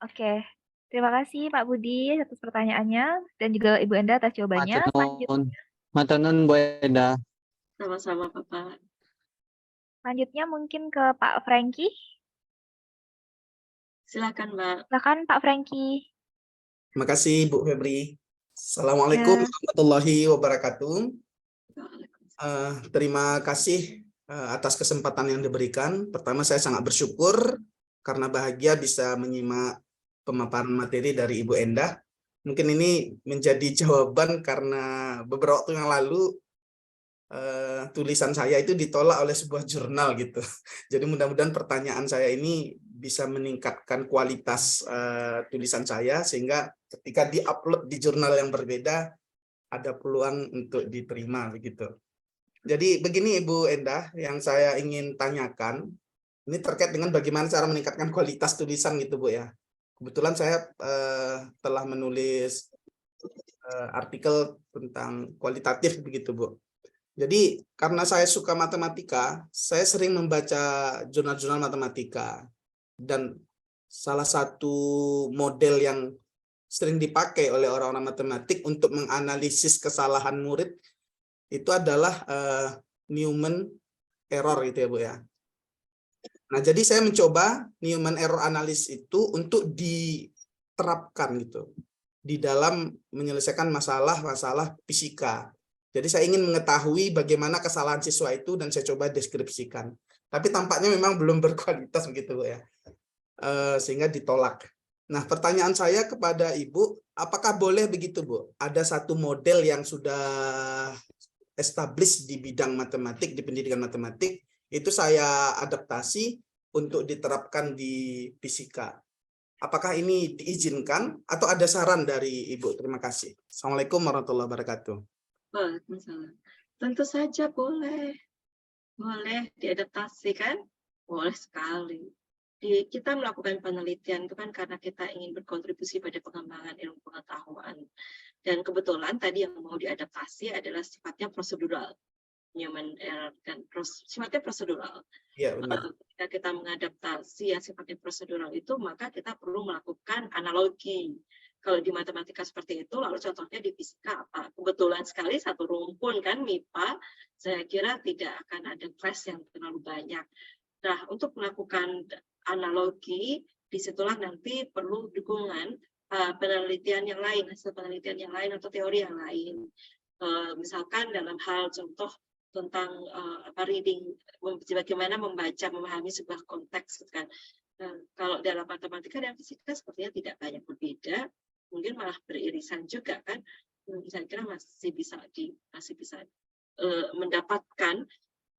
Oke. Terima kasih Pak Budi atas pertanyaannya. Dan juga Ibu Enda atas jawabannya. Matur nuwun Bu Enda. Sama-sama, Bapak. Selanjutnya mungkin ke Pak Franky. Silakan, Mbak. Silakan Pak Franky. Terima kasih Bu Febri. Assalamualaikum warahmatullahi wabarakatuh. Terima kasih atas kesempatan yang diberikan. Pertama, saya sangat bersyukur karena bahagia bisa menyimak pemaparan materi dari Ibu Enda. Mungkin ini menjadi jawaban karena beberapa waktu yang lalu tulisan saya itu ditolak oleh sebuah jurnal gitu. Jadi mudah-mudahan pertanyaan saya ini bisa meningkatkan kualitas tulisan saya sehingga ketika diupload di jurnal yang berbeda ada peluang untuk diterima begitu. Jadi begini Ibu Enda, yang saya ingin tanyakan, Ini terkait dengan bagaimana cara meningkatkan kualitas tulisan gitu Bu ya. Kebetulan saya telah menulis artikel tentang kualitatif begitu Bu. Jadi karena saya suka matematika, saya sering membaca jurnal-jurnal matematika. Dan salah satu model yang sering dipakai oleh orang-orang matematik untuk menganalisis kesalahan murid itu adalah Newman error gitu ya Bu ya. Nah, jadi saya mencoba Newman error analysis itu untuk diterapkan gitu di dalam menyelesaikan masalah-masalah fisika. Jadi saya ingin mengetahui bagaimana kesalahan siswa itu dan saya coba deskripsikan. Tapi tampaknya memang belum berkualitas begitu Bu ya. Sehingga ditolak. Nah, pertanyaan saya kepada Ibu, apakah boleh begitu Bu? Ada satu model yang sudah established di bidang matematik, di pendidikan matematik, itu saya adaptasi untuk diterapkan di fisika. Apakah ini diizinkan atau ada saran dari Ibu? Terima kasih. Assalamualaikum warahmatullahi wabarakatuh. Waalaikumsalam. Tentu saja boleh. Boleh diadaptasi kan? Boleh sekali. Kita melakukan penelitian itu kan karena kita ingin berkontribusi pada pengembangan ilmu pengetahuan. Dan kebetulan tadi yang mau diadaptasi adalah sifatnya prosedural. Newman error kan sifatnya prosedural. Iya, benar. Ketika kita mengadaptasi yang sifatnya prosedural itu, maka kita perlu melakukan analogi. Kalau di matematika seperti itu, lalu contohnya di fisika apa? Kebetulan sekali satu rumpun kan MIPA, saya kira tidak akan ada class yang terlalu banyak. Nah, untuk melakukan analogi, disitulah nanti perlu dukungan penelitian yang lain, hasil penelitian yang lain atau teori yang lain. Misalkan dalam hal contoh tentang reading, bagaimana membaca, memahami sebuah konteks kan. Kalau dalam matematika dan fisika sepertinya tidak banyak berbeda, mungkin malah beririsan juga kan. Saya kira masih bisa mendapatkan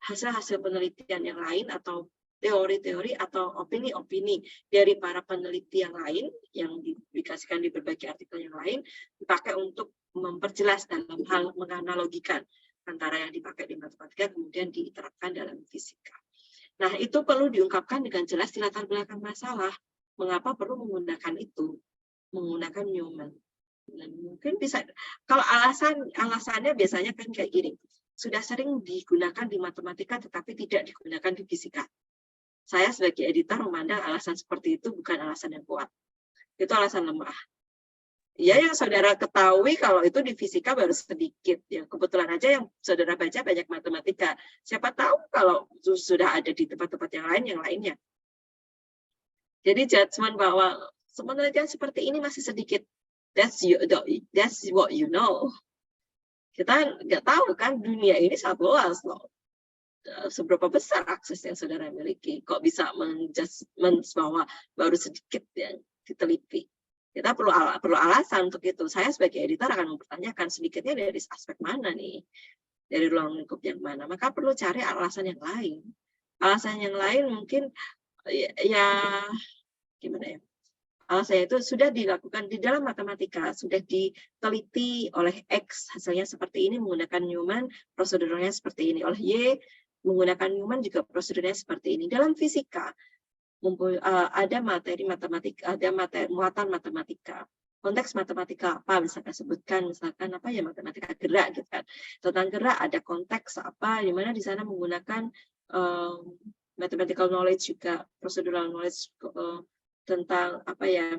hasil-hasil penelitian yang lain atau teori-teori atau opini-opini dari para peneliti yang lain yang dipublikasikan di berbagai artikel yang lain dipakai untuk memperjelas dalam hal menganalogikan antara yang dipakai di matematika kemudian diterapkan dalam fisika. Nah, itu perlu diungkapkan dengan jelas di latar belakang masalah. Mengapa perlu menggunakan itu? Menggunakan Newman. Dan mungkin bisa, kalau alasannya biasanya kan kayak gini. Sudah sering digunakan di matematika tetapi tidak digunakan di fisika. Saya sebagai editor memandang alasan seperti itu bukan alasan yang kuat. Itu alasan lemah. Ya, yang saudara ketahui kalau itu di fisika baru sedikit. Ya, kebetulan aja yang saudara baca banyak matematika. Siapa tahu kalau sudah ada di tempat-tempat yang lainnya. Jadi judgement bahwa penelitian seperti ini masih sedikit. That's what you know. Kita nggak tahu kan dunia ini sangat luas loh. Seberapa besar akses yang saudara miliki. Kok bisa menjudgement bahwa baru sedikit yang diteliti. Kita perlu alasan untuk itu. Saya sebagai editor akan mempertanyakan sedikitnya dari aspek mana nih, dari ruang lingkup yang mana. Maka perlu cari alasan yang lain. Alasan yang lain mungkin ya gimana ya? Alasan itu sudah dilakukan di dalam matematika, sudah diteliti oleh X hasilnya seperti ini menggunakan Newman, prosedurnya seperti ini. Oleh Y menggunakan Newman juga prosedurnya seperti ini. Dalam fisika ada materi matematika, ada muatan matematika. Konteks matematika apa misalkan sebutkan misalkan apa ya matematika gerak gitu kan. Tentang gerak ada konteks apa di mana di sana menggunakan mathematical knowledge juga, procedural knowledge tentang apa ya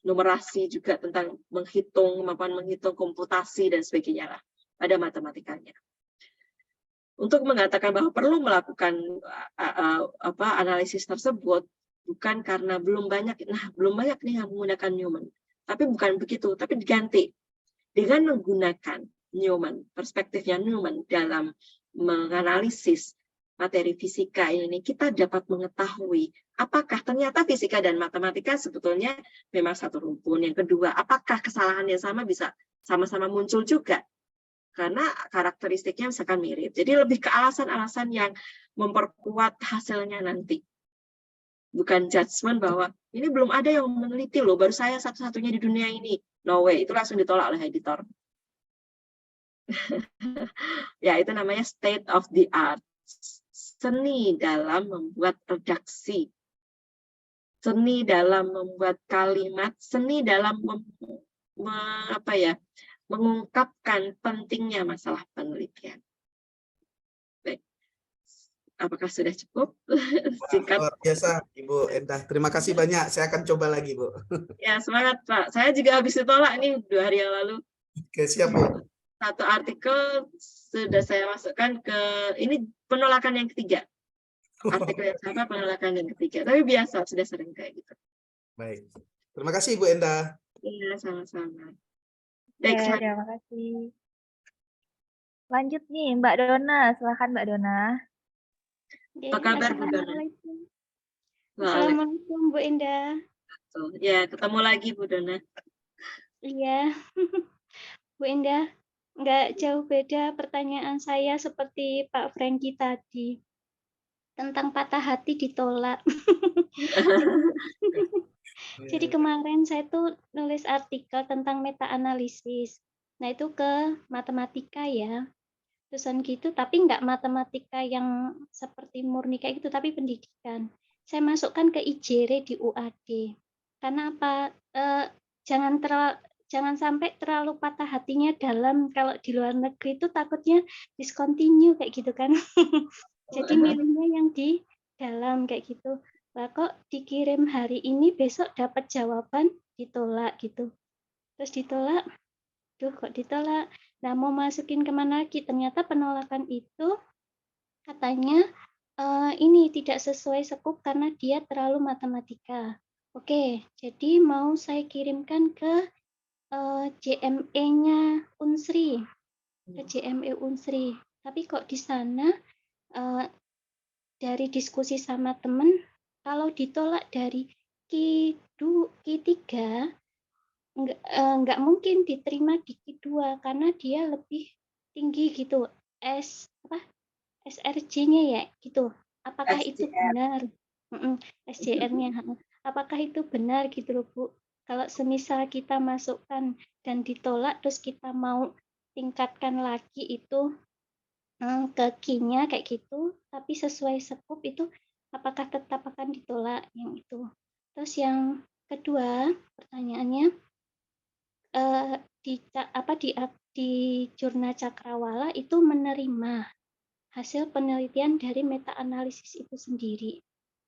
numerasi juga tentang kemampuan menghitung komputasi dan sebagainya lah pada matematikanya. Untuk mengatakan bahwa perlu melakukan analisis tersebut bukan karena belum banyak nih yang menggunakan Newman, tapi bukan begitu, tapi diganti dengan menggunakan Newman, perspektifnya Newman dalam menganalisis materi fisika ini, kita dapat mengetahui apakah ternyata fisika dan matematika sebetulnya memang satu rumpun. Yang kedua, apakah kesalahan yang sama bisa sama-sama muncul juga? Karena karakteristiknya misalkan mirip. Jadi lebih ke alasan-alasan yang memperkuat hasilnya nanti. Bukan judgement bahwa ini belum ada yang meneliti loh, baru saya satu-satunya di dunia ini. No way, itu langsung ditolak oleh editor. Ya, itu namanya state of the art. seni dalam membuat redaksi, seni dalam membuat kalimat, seni dalam mengungkapkan pentingnya masalah penelitian. Baik. Apakah sudah cukup? Singkat. Luar biasa, Ibu Endah. Terima kasih banyak. Saya akan coba lagi, Bu. Ya, semangat, Pak. Saya juga habis ditolak nih 2 hari yang lalu. Oke, siap, Bu. Satu artikel sudah saya masukkan ke, ini penolakan yang ketiga. Artikel yang sama, penolakan yang ketiga. Tapi biasa, sudah sering kayak gitu. Baik. Terima kasih, Ibu Endah. Iya, sama-sama. Oke, Baik, terima kasih. Lanjut nih, Mbak Dona. Silakan Mbak Dona. apa kabar, Bu Dona? Assalamualaikum. Waalaikumsalam. Assalamualaikum Bu Endah. Ya, ketemu lagi, Bu Dona. Iya, Bu Endah, nggak jauh beda pertanyaan saya seperti Pak Franky tadi tentang patah hati ditolak. Jadi kemarin saya tuh nulis artikel tentang meta-analisis. Nah itu ke matematika ya. Terusan gitu, tapi nggak matematika yang seperti murni kayak gitu, tapi pendidikan. Saya masukkan ke IJRE di UAD. Karena apa? Jangan sampai terlalu patah hatinya dalam, kalau di luar negeri itu takutnya discontinue kayak gitu kan. Jadi milihnya yang di dalam kayak gitu. Lah kok dikirim hari ini, besok dapat jawaban ditolak gitu. Terus ditolak, kok ditolak. Nah, mau masukin kemana lagi? Ternyata penolakan itu katanya ini tidak sesuai skup karena dia terlalu matematika. Oke, jadi mau saya kirimkan ke JME-nya Unsri, ke JME Unsri. Tapi kok di sana dari diskusi sama teman, kalau ditolak dari Q3 nggak mungkin diterima di Q2 karena dia lebih tinggi gitu SRJ-nya ya gitu. Apakah itu benar? SJR-nya. Apakah itu benar gitu loh Bu? Kalau semisal kita masukkan dan ditolak terus kita mau tingkatkan lagi itu ke Q-nya kayak gitu, tapi sesuai skup itu apakah tetap akan ditolak yang itu? Terus yang kedua pertanyaannya, di jurnal Cakrawala itu menerima hasil penelitian dari meta-analisis itu sendiri.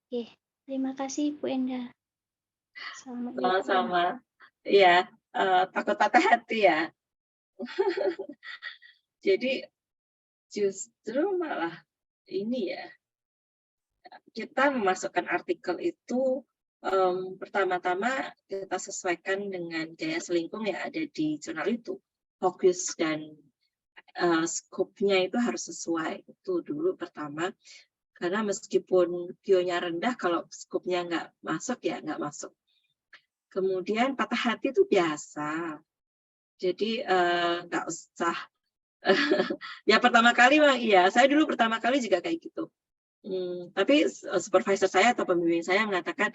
Oke, terima kasih Bu Endah. Assalamualaikum. Sama-sama. Iya, takut patah hati ya. Jadi justru malah ini ya, kita memasukkan artikel itu pertama-tama kita sesuaikan dengan gaya selingkung yang ada di jurnal itu. Fokus dan skopnya itu harus sesuai. Itu dulu pertama. Karena meskipun Q-nya rendah, kalau skopnya nggak masuk, ya nggak masuk. Kemudian patah hati itu biasa. Jadi nggak usah. Ya pertama kali, iya. Saya dulu pertama kali juga kayak gitu. Tapi supervisor saya atau pembimbing saya mengatakan,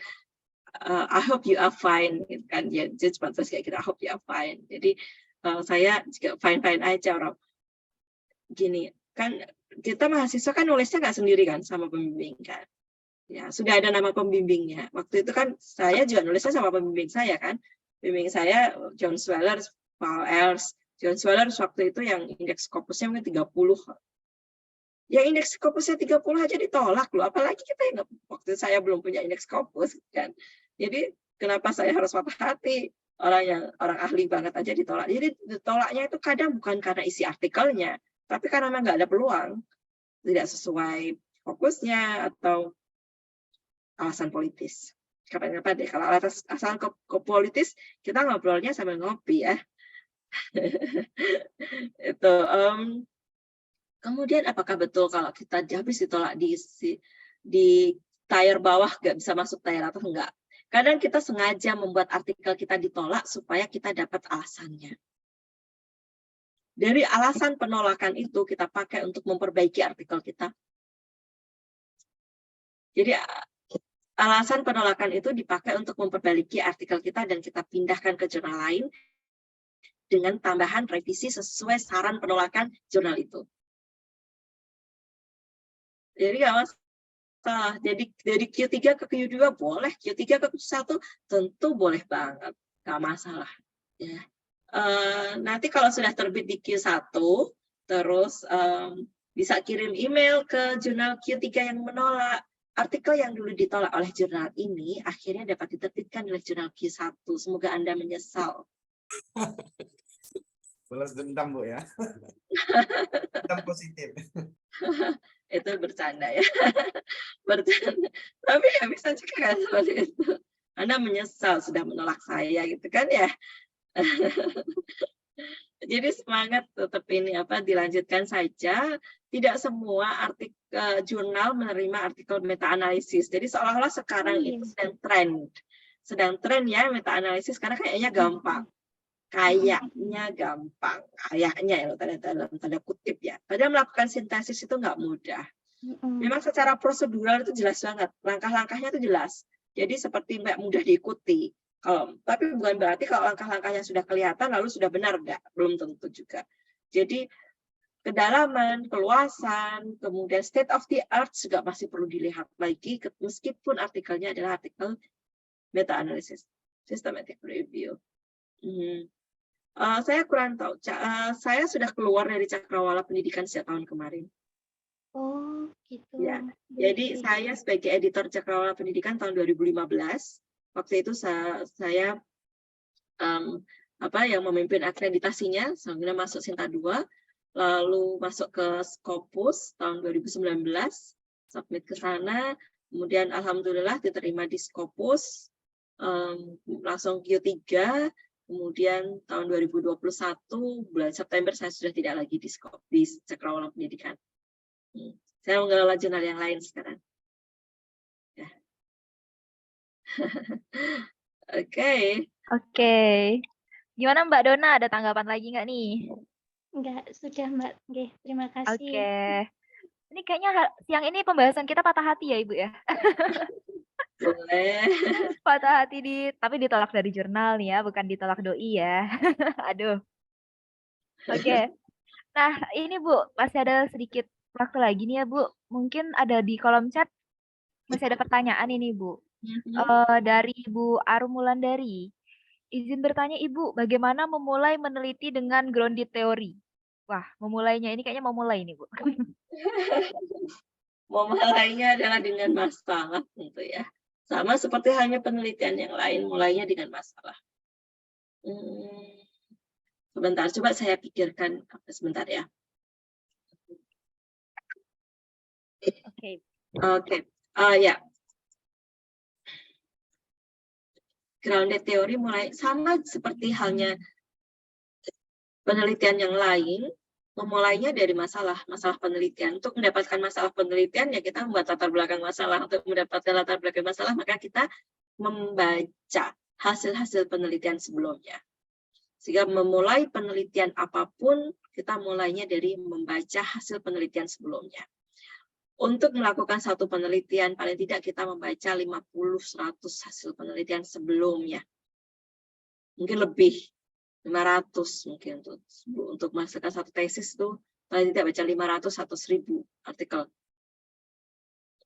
I hope you are fine, gitu kan? Ya, jadi cuma terus kayak gitu, I hope you are fine. Jadi saya juga fine-fine aja orang. Gini, kan kita mahasiswa kan nulisnya nggak sendiri kan sama pembimbing kan. Ya, sudah ada nama pembimbingnya. Waktu itu kan saya juga nulisnya sama pembimbing saya kan. Pembimbing saya John Swellers, Paul Els. John Swellers waktu itu yang indeks Scopusnya mungkin 30. Ya indeks Scopusnya 30 aja ditolak loh. Apalagi kita yang waktu saya belum punya indeks Scopus kan. Jadi kenapa saya harus patah hati? Orang ahli banget aja ditolak. Jadi ditolaknya itu kadang bukan karena isi artikelnya, tapi karena memang nggak ada peluang, tidak sesuai fokusnya atau alasan politis. Kapan-kapan deh, kalau alasan politis kita ngobrolnya sambil ngopi ya. Itu. Kemudian apakah betul kalau kita habis ditolak di tier bawah nggak bisa masuk tier atau enggak? Kadang kita sengaja membuat artikel kita ditolak supaya kita dapat alasannya. Dari alasan penolakan itu kita pakai untuk memperbaiki artikel kita. Jadi alasan penolakan itu dipakai untuk memperbaiki artikel kita dan kita pindahkan ke jurnal lain dengan tambahan revisi sesuai saran penolakan jurnal itu. Jadi nggak masalah. Jadi dari Q3 ke Q2 boleh, Q3 ke Q1 tentu boleh banget, nggak masalah. Ya. Nanti kalau sudah terbit di Q1, terus bisa kirim email ke jurnal Q3 yang menolak. Artikel yang dulu ditolak oleh jurnal ini akhirnya dapat diterbitkan oleh jurnal Q1. Semoga Anda menyesal. Balas dendam, Bu ya. Dendam positif. Itu bercanda ya. Bercanda. Tapi ya bisa juga kan seperti itu. Anda menyesal sudah menolak saya gitu kan ya. Jadi semangat tetap ini dilanjutkan saja. Tidak semua artikel jurnal menerima artikel meta analisis. Jadi seolah-olah sekarang itu sedang tren ya meta analisis karena kayaknya gampang. Kayaknya gampang. Kayaknya ya dalam tanda kutip ya. Padahal melakukan sintesis itu nggak mudah. Memang secara prosedural itu jelas banget. Langkah-langkahnya itu jelas. Jadi seperti mudah diikuti. Tapi bukan berarti kalau langkah-langkahnya sudah kelihatan lalu sudah benar, enggak, belum tentu juga. Jadi kedalaman, keluasan, kemudian state of the art juga masih perlu dilihat lagi meskipun artikelnya adalah artikel meta analysis, systematic review. Saya kurang tahu. Saya sudah keluar dari Cakrawala Pendidikan sejak tahun kemarin. Oh, gitu. Ya. Jadi saya sebagai editor Cakrawala Pendidikan tahun 2015. Waktu itu saya yang memimpin akreditasinya, sambil masuk Sinta 2, lalu masuk ke Scopus tahun 2019, submit ke sana, kemudian alhamdulillah diterima di Scopus, langsung Q3, kemudian tahun 2021 bulan September saya sudah tidak lagi di Cakrawala Pendidikan. Saya mengelola jurnal yang lain sekarang. Ya. Oke. Gimana Mbak Dona, ada tanggapan lagi nggak nih? Enggak, sudah Mbak. Oke, terima kasih. Oke. Ini kayaknya siang ini pembahasan kita patah hati ya Ibu ya? Boleh. Patah hati tapi ditolak dari jurnal nih ya, bukan ditolak doi ya. Aduh. Oke. Nah, ini Bu, masih ada sedikit waktu lagi nih ya Bu. Mungkin ada di kolom chat, masih ada pertanyaan ini Bu. Dari Ibu Arum Wulandari. Izin bertanya Ibu, bagaimana memulai meneliti dengan grounded teori? Wah, memulainya ini kayaknya mau mulai nih Bu. Memulainya adalah dengan masalah tentu ya. Sama seperti hanya penelitian yang lain, mulainya dengan masalah. Sebentar, coba saya pikirkan sebentar ya. Oke. Ya. Grounded teori mulai sama seperti halnya penelitian yang lain, memulainya dari masalah penelitian. Untuk mendapatkan masalah penelitian, ya kita membuat latar belakang masalah. Untuk mendapatkan latar belakang masalah, maka kita membaca hasil-hasil penelitian sebelumnya. Sehingga memulai penelitian apapun, kita mulainya dari membaca hasil penelitian sebelumnya. Untuk melakukan satu penelitian, paling tidak kita membaca 50-100 hasil penelitian sebelumnya. Mungkin lebih. 500 mungkin untuk menghasilkan satu tesis itu paling tidak baca 500 atau 1000 artikel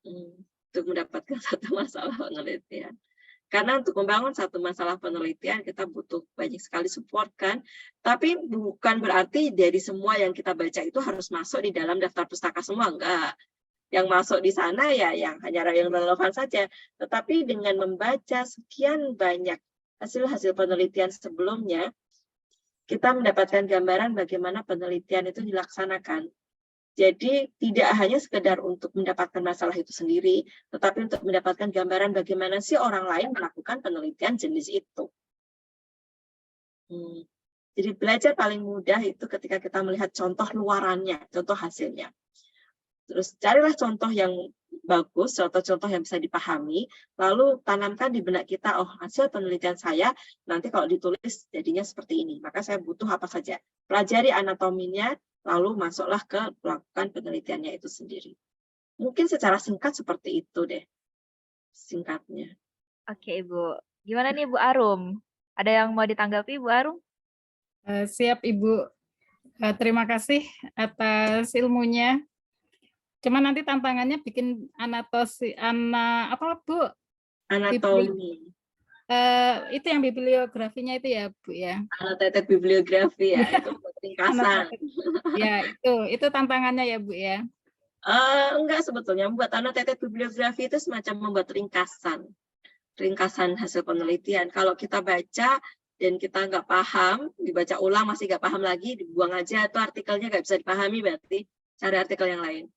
untuk mendapatkan satu masalah penelitian. Karena untuk membangun satu masalah penelitian kita butuh banyak sekali support kan, tapi bukan berarti dari semua yang kita baca itu harus masuk di dalam daftar pustaka semua, enggak. Yang masuk di sana ya yang hanya yang relevan saja, tetapi dengan membaca sekian banyak hasil-hasil penelitian sebelumnya, kita mendapatkan gambaran bagaimana penelitian itu dilaksanakan. Jadi tidak hanya sekedar untuk mendapatkan masalah itu sendiri, tetapi untuk mendapatkan gambaran bagaimana sih orang lain melakukan penelitian jenis itu. Jadi belajar paling mudah itu ketika kita melihat contoh luarannya, contoh hasilnya. Terus carilah contoh yang bagus, contoh-contoh yang bisa dipahami, lalu tanamkan di benak kita, oh hasil penelitian saya nanti kalau ditulis jadinya seperti ini, maka saya butuh apa saja. Pelajari anatominya, lalu masuklah ke melakukan penelitiannya itu sendiri. Mungkin secara singkat seperti itu deh, singkatnya. Oke Ibu, gimana nih Bu Arum? Ada yang mau ditanggapi Bu Arum? Siap Ibu, terima kasih atas ilmunya. Cuma nanti tantangannya bikin apa Bu? Anatomi, Itu yang bibliografinya itu ya Bu ya. annotated bibliografi ya, itu ringkasan. Annotated. Ya itu tantangannya ya Bu ya. Enggak, sebetulnya membuat annotated bibliografi itu semacam membuat ringkasan hasil penelitian. Kalau kita baca dan kita nggak paham, dibaca ulang masih nggak paham lagi, dibuang aja, atau artikelnya nggak bisa dipahami, berarti cari artikel yang lain.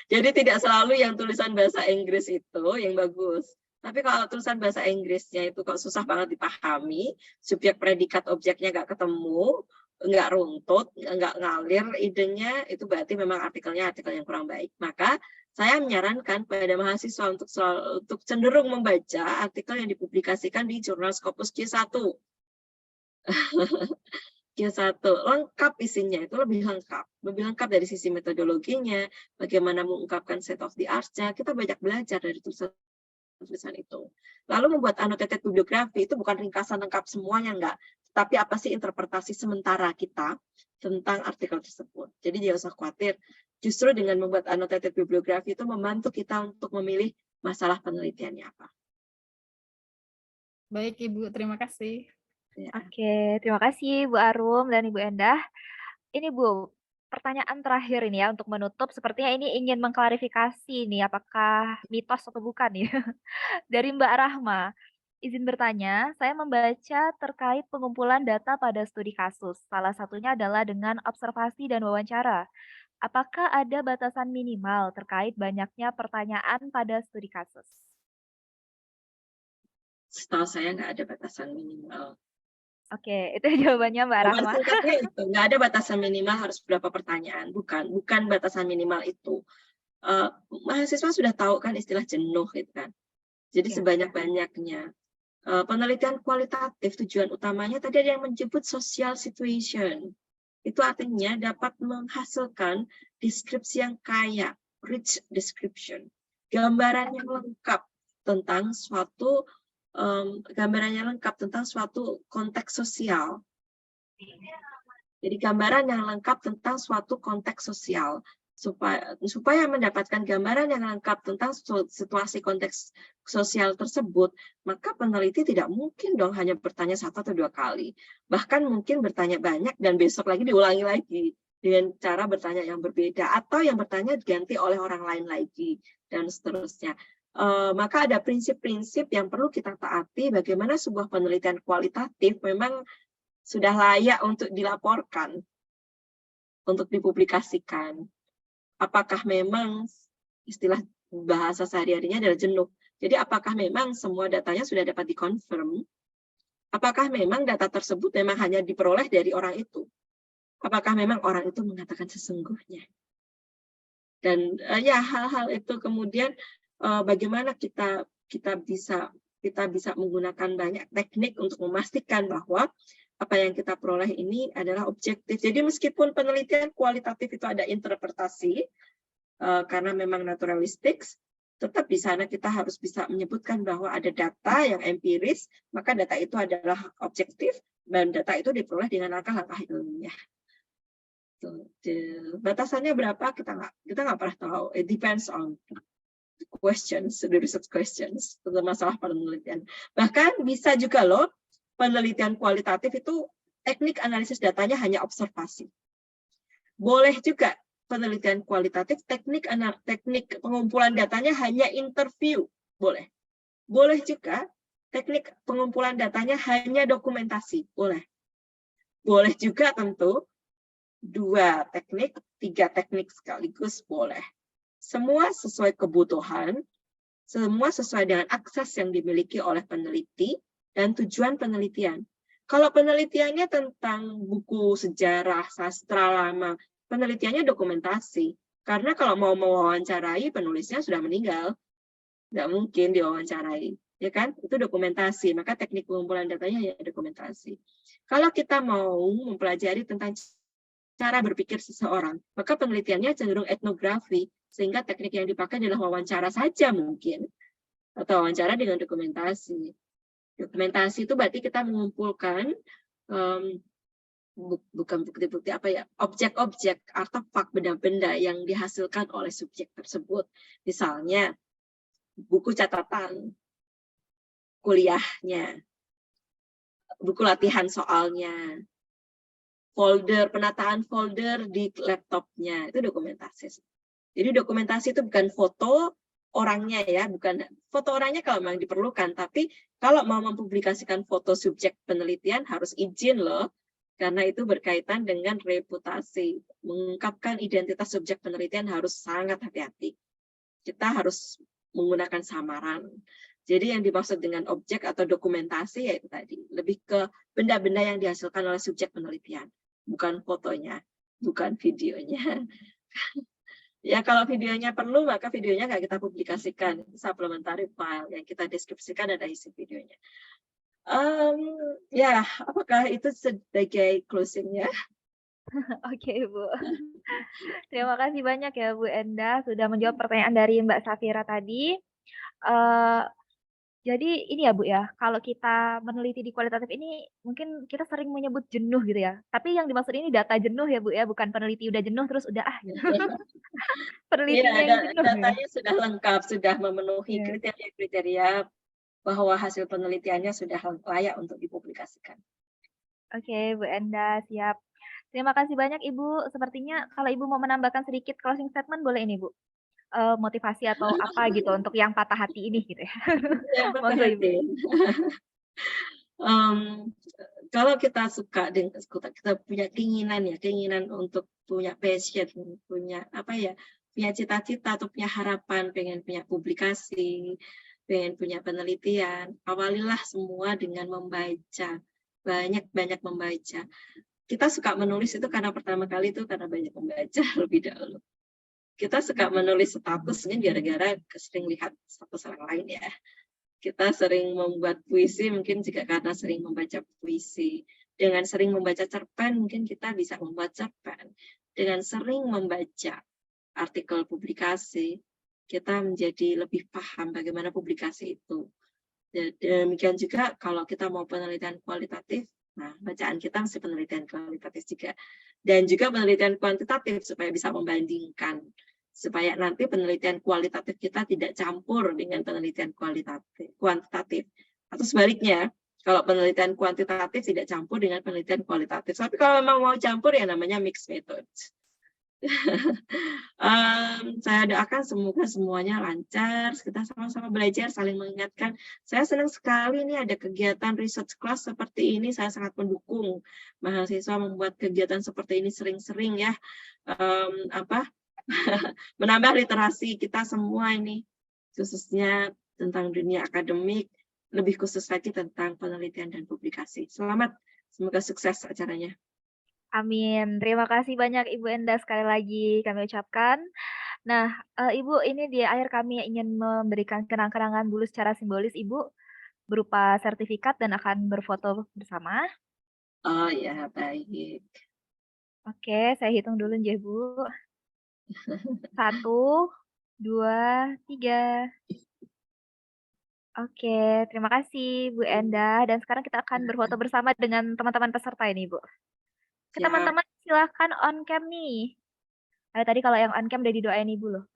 Jadi tidak selalu yang tulisan bahasa Inggris itu yang bagus. Tapi kalau tulisan bahasa Inggrisnya itu kok susah banget dipahami, subjek predikat objeknya nggak ketemu, nggak runtut, nggak ngalir idenya, itu berarti memang artikelnya artikel yang kurang baik. Maka saya menyarankan pada mahasiswa untuk cenderung membaca artikel yang dipublikasikan di jurnal Scopus Q1. Q1 lengkap isinya, itu lebih lengkap dari sisi metodologinya, bagaimana mengungkapkan set of the art-nya. Kita banyak belajar dari tulisan itu. Lalu membuat annotated bibliografi itu bukan ringkasan lengkap semuanya, enggak, tapi apa sih interpretasi sementara kita tentang artikel tersebut. Jadi jangan usah khawatir, justru dengan membuat annotated bibliografi itu membantu kita untuk memilih masalah penelitiannya apa. Baik Ibu, terima kasih. Ya. Oke, terima kasih Bu Arum dan Ibu Endah. Ini Bu, pertanyaan terakhir ini ya untuk menutup. Sepertinya ini ingin mengklarifikasi nih, apakah mitos atau bukan ya. Dari Mbak Rahma. Izin bertanya, saya membaca terkait pengumpulan data pada studi kasus. Salah satunya adalah dengan observasi dan wawancara. Apakah ada batasan minimal terkait banyaknya pertanyaan pada studi kasus? Setahu saya nggak ada batasan minimal. Oke, itu jawabannya Mbak Rahma. Singkatnya itu, nggak ada batasan minimal harus berapa pertanyaan. Bukan batasan minimal itu. Mahasiswa sudah tahu kan istilah jenuh gitu kan. Jadi sebanyak-banyaknya. Penelitian kualitatif tujuan utamanya tadi ada yang menyebut social situation. Itu artinya dapat menghasilkan deskripsi yang kaya, rich description. Gambaran yang lengkap tentang suatu konteks sosial. Jadi gambaran yang lengkap tentang suatu konteks sosial. Supaya mendapatkan gambaran yang lengkap tentang situasi konteks sosial tersebut, maka peneliti tidak mungkin dong hanya bertanya 1 atau 2 kali. Bahkan mungkin bertanya banyak dan besok lagi diulangi lagi dengan cara bertanya yang berbeda, atau yang bertanya diganti oleh orang lain lagi, dan seterusnya. Maka ada prinsip-prinsip yang perlu kita taati bagaimana sebuah penelitian kualitatif memang sudah layak untuk dilaporkan, untuk dipublikasikan. Apakah memang istilah bahasa sehari-harinya adalah jenuh. Jadi apakah memang semua datanya sudah dapat dikonfirm? Apakah memang data tersebut memang hanya diperoleh dari orang itu? Apakah memang orang itu mengatakan sesungguhnya? Dan ya hal-hal itu kemudian bagaimana kita bisa menggunakan banyak teknik untuk memastikan bahwa apa yang kita peroleh ini adalah objektif. Jadi meskipun penelitian kualitatif itu ada interpretasi, karena memang naturalistik, tetap di sana kita harus bisa menyebutkan bahwa ada data yang empiris, maka data itu adalah objektif, dan data itu diperoleh dengan langkah-langkah ilmiah. Batasannya berapa kita nggak pernah tahu. It depends on questions, the research questions tentang masalah penelitian. Bahkan bisa juga loh penelitian kualitatif itu teknik analisis datanya hanya observasi. Boleh juga penelitian kualitatif teknik pengumpulan datanya hanya interview, boleh. Boleh juga teknik pengumpulan datanya hanya dokumentasi, boleh. Boleh juga tentu 2 teknik, 3 teknik sekaligus boleh. Semua sesuai kebutuhan, semua sesuai dengan akses yang dimiliki oleh peneliti dan tujuan penelitian. Kalau penelitiannya tentang buku sejarah, sastra lama, penelitiannya dokumentasi. Karena kalau mau mewawancarai, penulisnya sudah meninggal. Nggak mungkin diwawancarai. Ya kan? Itu dokumentasi. Maka teknik pengumpulan datanya ya dokumentasi. Kalau kita mau mempelajari tentang cara berpikir seseorang, maka penelitiannya cenderung etnografi, sehingga teknik yang dipakai adalah wawancara saja mungkin, atau wawancara dengan dokumentasi. Dokumentasi itu berarti kita mengumpulkan bukan bukti-bukti apa ya, objek-objek, artefak, benda-benda yang dihasilkan oleh subjek tersebut. Misalnya buku catatan kuliahnya, buku latihan soalnya, penataan folder di laptopnya, itu dokumentasi. Jadi dokumentasi itu bukan foto orangnya ya, bukan foto orangnya kalau memang diperlukan, tapi kalau mau mempublikasikan foto subjek penelitian harus izin loh, karena itu berkaitan dengan reputasi. Mengungkapkan identitas subjek penelitian harus sangat hati-hati. Kita harus menggunakan samaran. Jadi yang dimaksud dengan objek atau dokumentasi yaitu tadi, lebih ke benda-benda yang dihasilkan oleh subjek penelitian, bukan fotonya, bukan videonya. Ya kalau videonya perlu, maka videonya nggak kita publikasikan. Itu supplementary file. Yang kita deskripsikan ada isi videonya. Ya, apakah itu sebagai closing-nya? Oke, Bu. Terima kasih banyak ya, Bu Endah, sudah menjawab pertanyaan dari Mbak Safira tadi. Jadi ini ya, Bu ya, kalau kita meneliti di kualitatif ini, mungkin kita sering menyebut jenuh gitu ya. Tapi yang dimaksud ini data jenuh ya, Bu ya, bukan peneliti udah jenuh terus udah gitu. Penelitinya yang jenuh. Datanya sudah lengkap, sudah memenuhi kriteria-kriteria bahwa hasil penelitiannya sudah layak untuk dipublikasikan. Oke, Bu Endah, siap. Terima kasih banyak, Ibu. Sepertinya kalau Ibu mau menambahkan sedikit closing statement, boleh ini, Bu? Motivasi atau apa gitu untuk yang patah hati ini gitu ya. Monggo, Ibu. Kalau kita suka dengan kita punya keinginan untuk punya passion, punya punya cita-cita atau punya harapan, pengen punya publikasi, pengen punya penelitian, awalilah semua dengan membaca, banyak-banyak membaca. Kita suka menulis itu karena pertama kali itu karena banyak membaca lebih dahulu. Kita suka menulis status ini gara-gara sering lihat status orang lain ya. Kita sering membuat puisi mungkin juga karena sering membaca puisi. Dengan sering membaca cerpen mungkin kita bisa membuat cerpen. Dengan sering membaca artikel publikasi, kita menjadi lebih paham bagaimana publikasi itu. Demikian juga kalau kita mau penelitian kualitatif, nah bacaan kita mesti penelitian kualitatif juga. Dan juga penelitian kuantitatif supaya bisa membandingkan. Supaya nanti penelitian kualitatif kita tidak campur dengan penelitian kuantitatif. Atau sebaliknya, kalau penelitian kuantitatif tidak campur dengan penelitian kualitatif. Tapi kalau memang mau campur ya namanya mixed methods. Saya doakan semoga semuanya lancar, kita sama-sama belajar, saling mengingatkan. Saya senang sekali ini ada kegiatan research class seperti ini, saya sangat mendukung mahasiswa membuat kegiatan seperti ini sering-sering ya, menambah literasi kita semua ini, khususnya tentang dunia akademik, lebih khusus lagi tentang penelitian dan publikasi. Selamat, semoga sukses acaranya. Amin. Terima kasih banyak Ibu Endah sekali lagi kami ucapkan. Nah, Ibu, ini di akhir kami ingin memberikan kenang-kenangan dulu secara simbolis, Ibu, berupa sertifikat dan akan berfoto bersama. Oh ya, baik. Oke, saya hitung dulu ya, Bu. 1, 2, 3. Oke, terima kasih Bu Endah. Dan sekarang kita akan berfoto bersama dengan teman-teman peserta ini, Bu. Teman-teman silahkan on cam nih. Tadi kalau yang on cam udah didoain Ibu loh.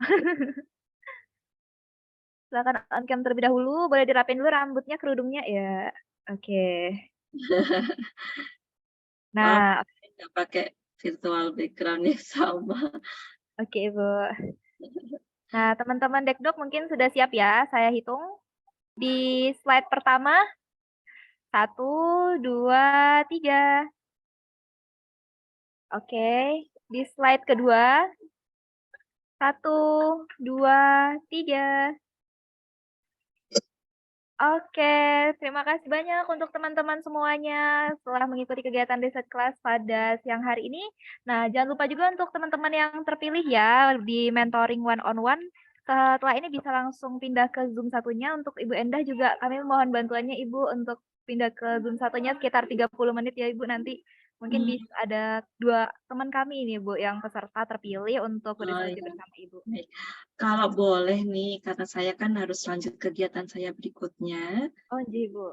Silahkan on cam terlebih dahulu. Boleh dirapin dulu rambutnya, kerudungnya ya. Oke. Nah, nggak pakai virtual background-nya sama. Oke, Bu. Nah, teman-teman Dekdok mungkin sudah siap ya. Saya hitung. Di slide pertama. 1, 2, 3. Oke, di slide kedua. 1, 2, 3. Oke, terima kasih banyak untuk teman-teman semuanya setelah mengikuti kegiatan riset kelas pada siang hari ini. Nah, jangan lupa juga untuk teman-teman yang terpilih ya di mentoring one-on-one. Setelah ini bisa langsung pindah ke Zoom satunya. Untuk Ibu Endah juga kami mohon bantuannya Ibu untuk pindah ke Zoom satunya sekitar 30 menit ya Ibu nanti. Mungkin bisa ada 2 teman kami ini Bu yang peserta terpilih untuk berdiskusi bersama Ibu. Kalau boleh nih, karena saya kan harus lanjut kegiatan saya berikutnya. Oh iya Bu.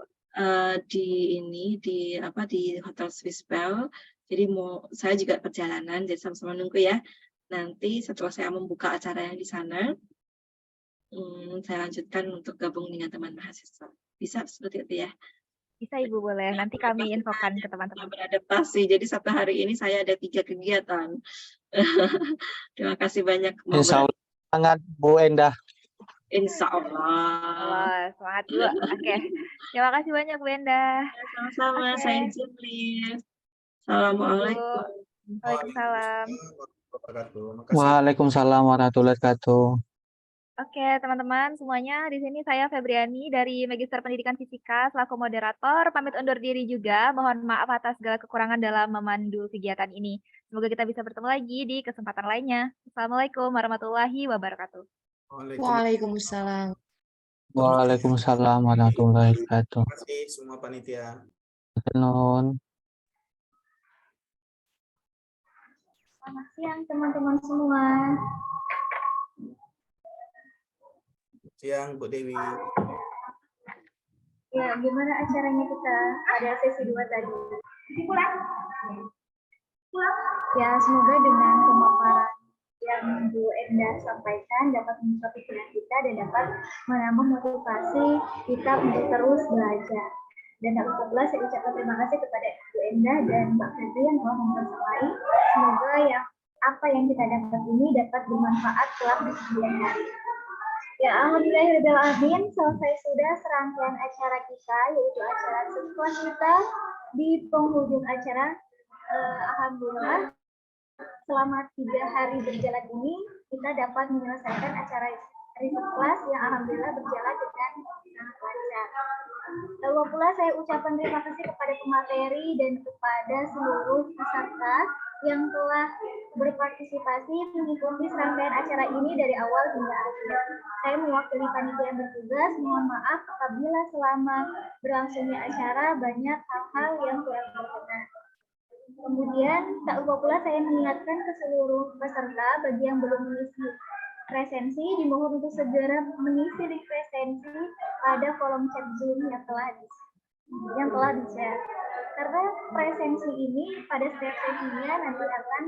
di Hotel Swiss Bell. Jadi saya juga perjalanan, jadi sama-sama nunggu ya. Nanti setelah saya membuka acara yang di sana, saya lanjutkan untuk gabung dengan teman mahasiswa. Bisa seperti itu ya. Bisa Ibu, boleh. Nanti kami infokan ke teman-teman. Beradaptasi. Jadi satu hari ini saya ada 3 kegiatan. Terima kasih banyak. Insya Allah sangat Bu Endah. Insya Allah. Wah, semangat Bu. Oke. Terima kasih banyak Bu Endah. Sama-sama. Oke. Saya izin, please. Assalamualaikum. Waalaikumsalam. Waalaikumsalam warahmatullahi wabarakatuh. Oke, teman-teman semuanya, di sini saya Febriani dari Magister Pendidikan Fisika selaku moderator, pamit undur diri juga. Mohon maaf atas segala kekurangan dalam memandu kegiatan ini. Semoga kita bisa bertemu lagi di kesempatan lainnya. Assalamualaikum warahmatullahi wabarakatuh. Waalaikumsalam. Waalaikumsalam warahmatullahi wabarakatuh. Terima kasih semua panitia. Nun. Selamat siang teman-teman semua. Siang Bu Dewi. Ya, gimana acaranya kita? Ada sesi 2 tadi. Ya, semoga dengan pemaparan yang Bu Endah sampaikan dapat membuka pikiran kita dan dapat menambah motivasi kita untuk terus belajar. Dan tak lupa pula saya ucapkan terima kasih kepada Bu Endah dan Mbak Febri yang telah mempersamai. Semoga apa yang kita dapat ini dapat bermanfaat kelak di kemudian hari. Ya, alhamdulillahirrahmanirrahim, selesai sudah serangkaian acara kita, yaitu acara setelah kita di penghujung acara. Alhamdulillah, selama 3 hari berjalan ini, kita dapat menyelesaikan acara riset kelas yang alhamdulillah berjalan dengan sangat lancar. Lalu pula saya ucapkan terima kasih kepada pemateri dan kepada seluruh peserta yang telah berpartisipasi mengikuti serangkaian acara ini dari awal hingga akhir. Saya mewakili panitia yang bertugas, mohon maaf apabila selama berlangsungnya acara banyak hal-hal yang kurang berkenan. Kemudian, tak lupa pula saya mengingatkan ke seluruh peserta bagi yang belum mengisi presensi, dimohon untuk segera mengisi link presensi pada kolom chat Zoom yang telah di-share. Karena presensi ini pada setiap sesinya nanti akan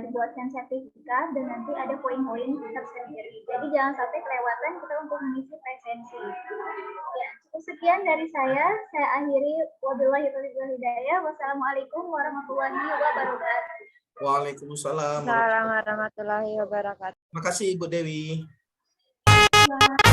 dibuatkan sertifikat dan nanti ada poin-poin tersendiri. Jadi jangan sampai kelewatan kita untuk mengisi presensi. Ya, cukup sekian dari saya akhiri. Wabillahi taufiq wal hidayah. Wassalamualaikum warahmatullahi wabarakatuh. Waalaikumsalam Assalamualaikum warahmatullahi wabarakatuh. Terima kasih Bu Dewi. Selamat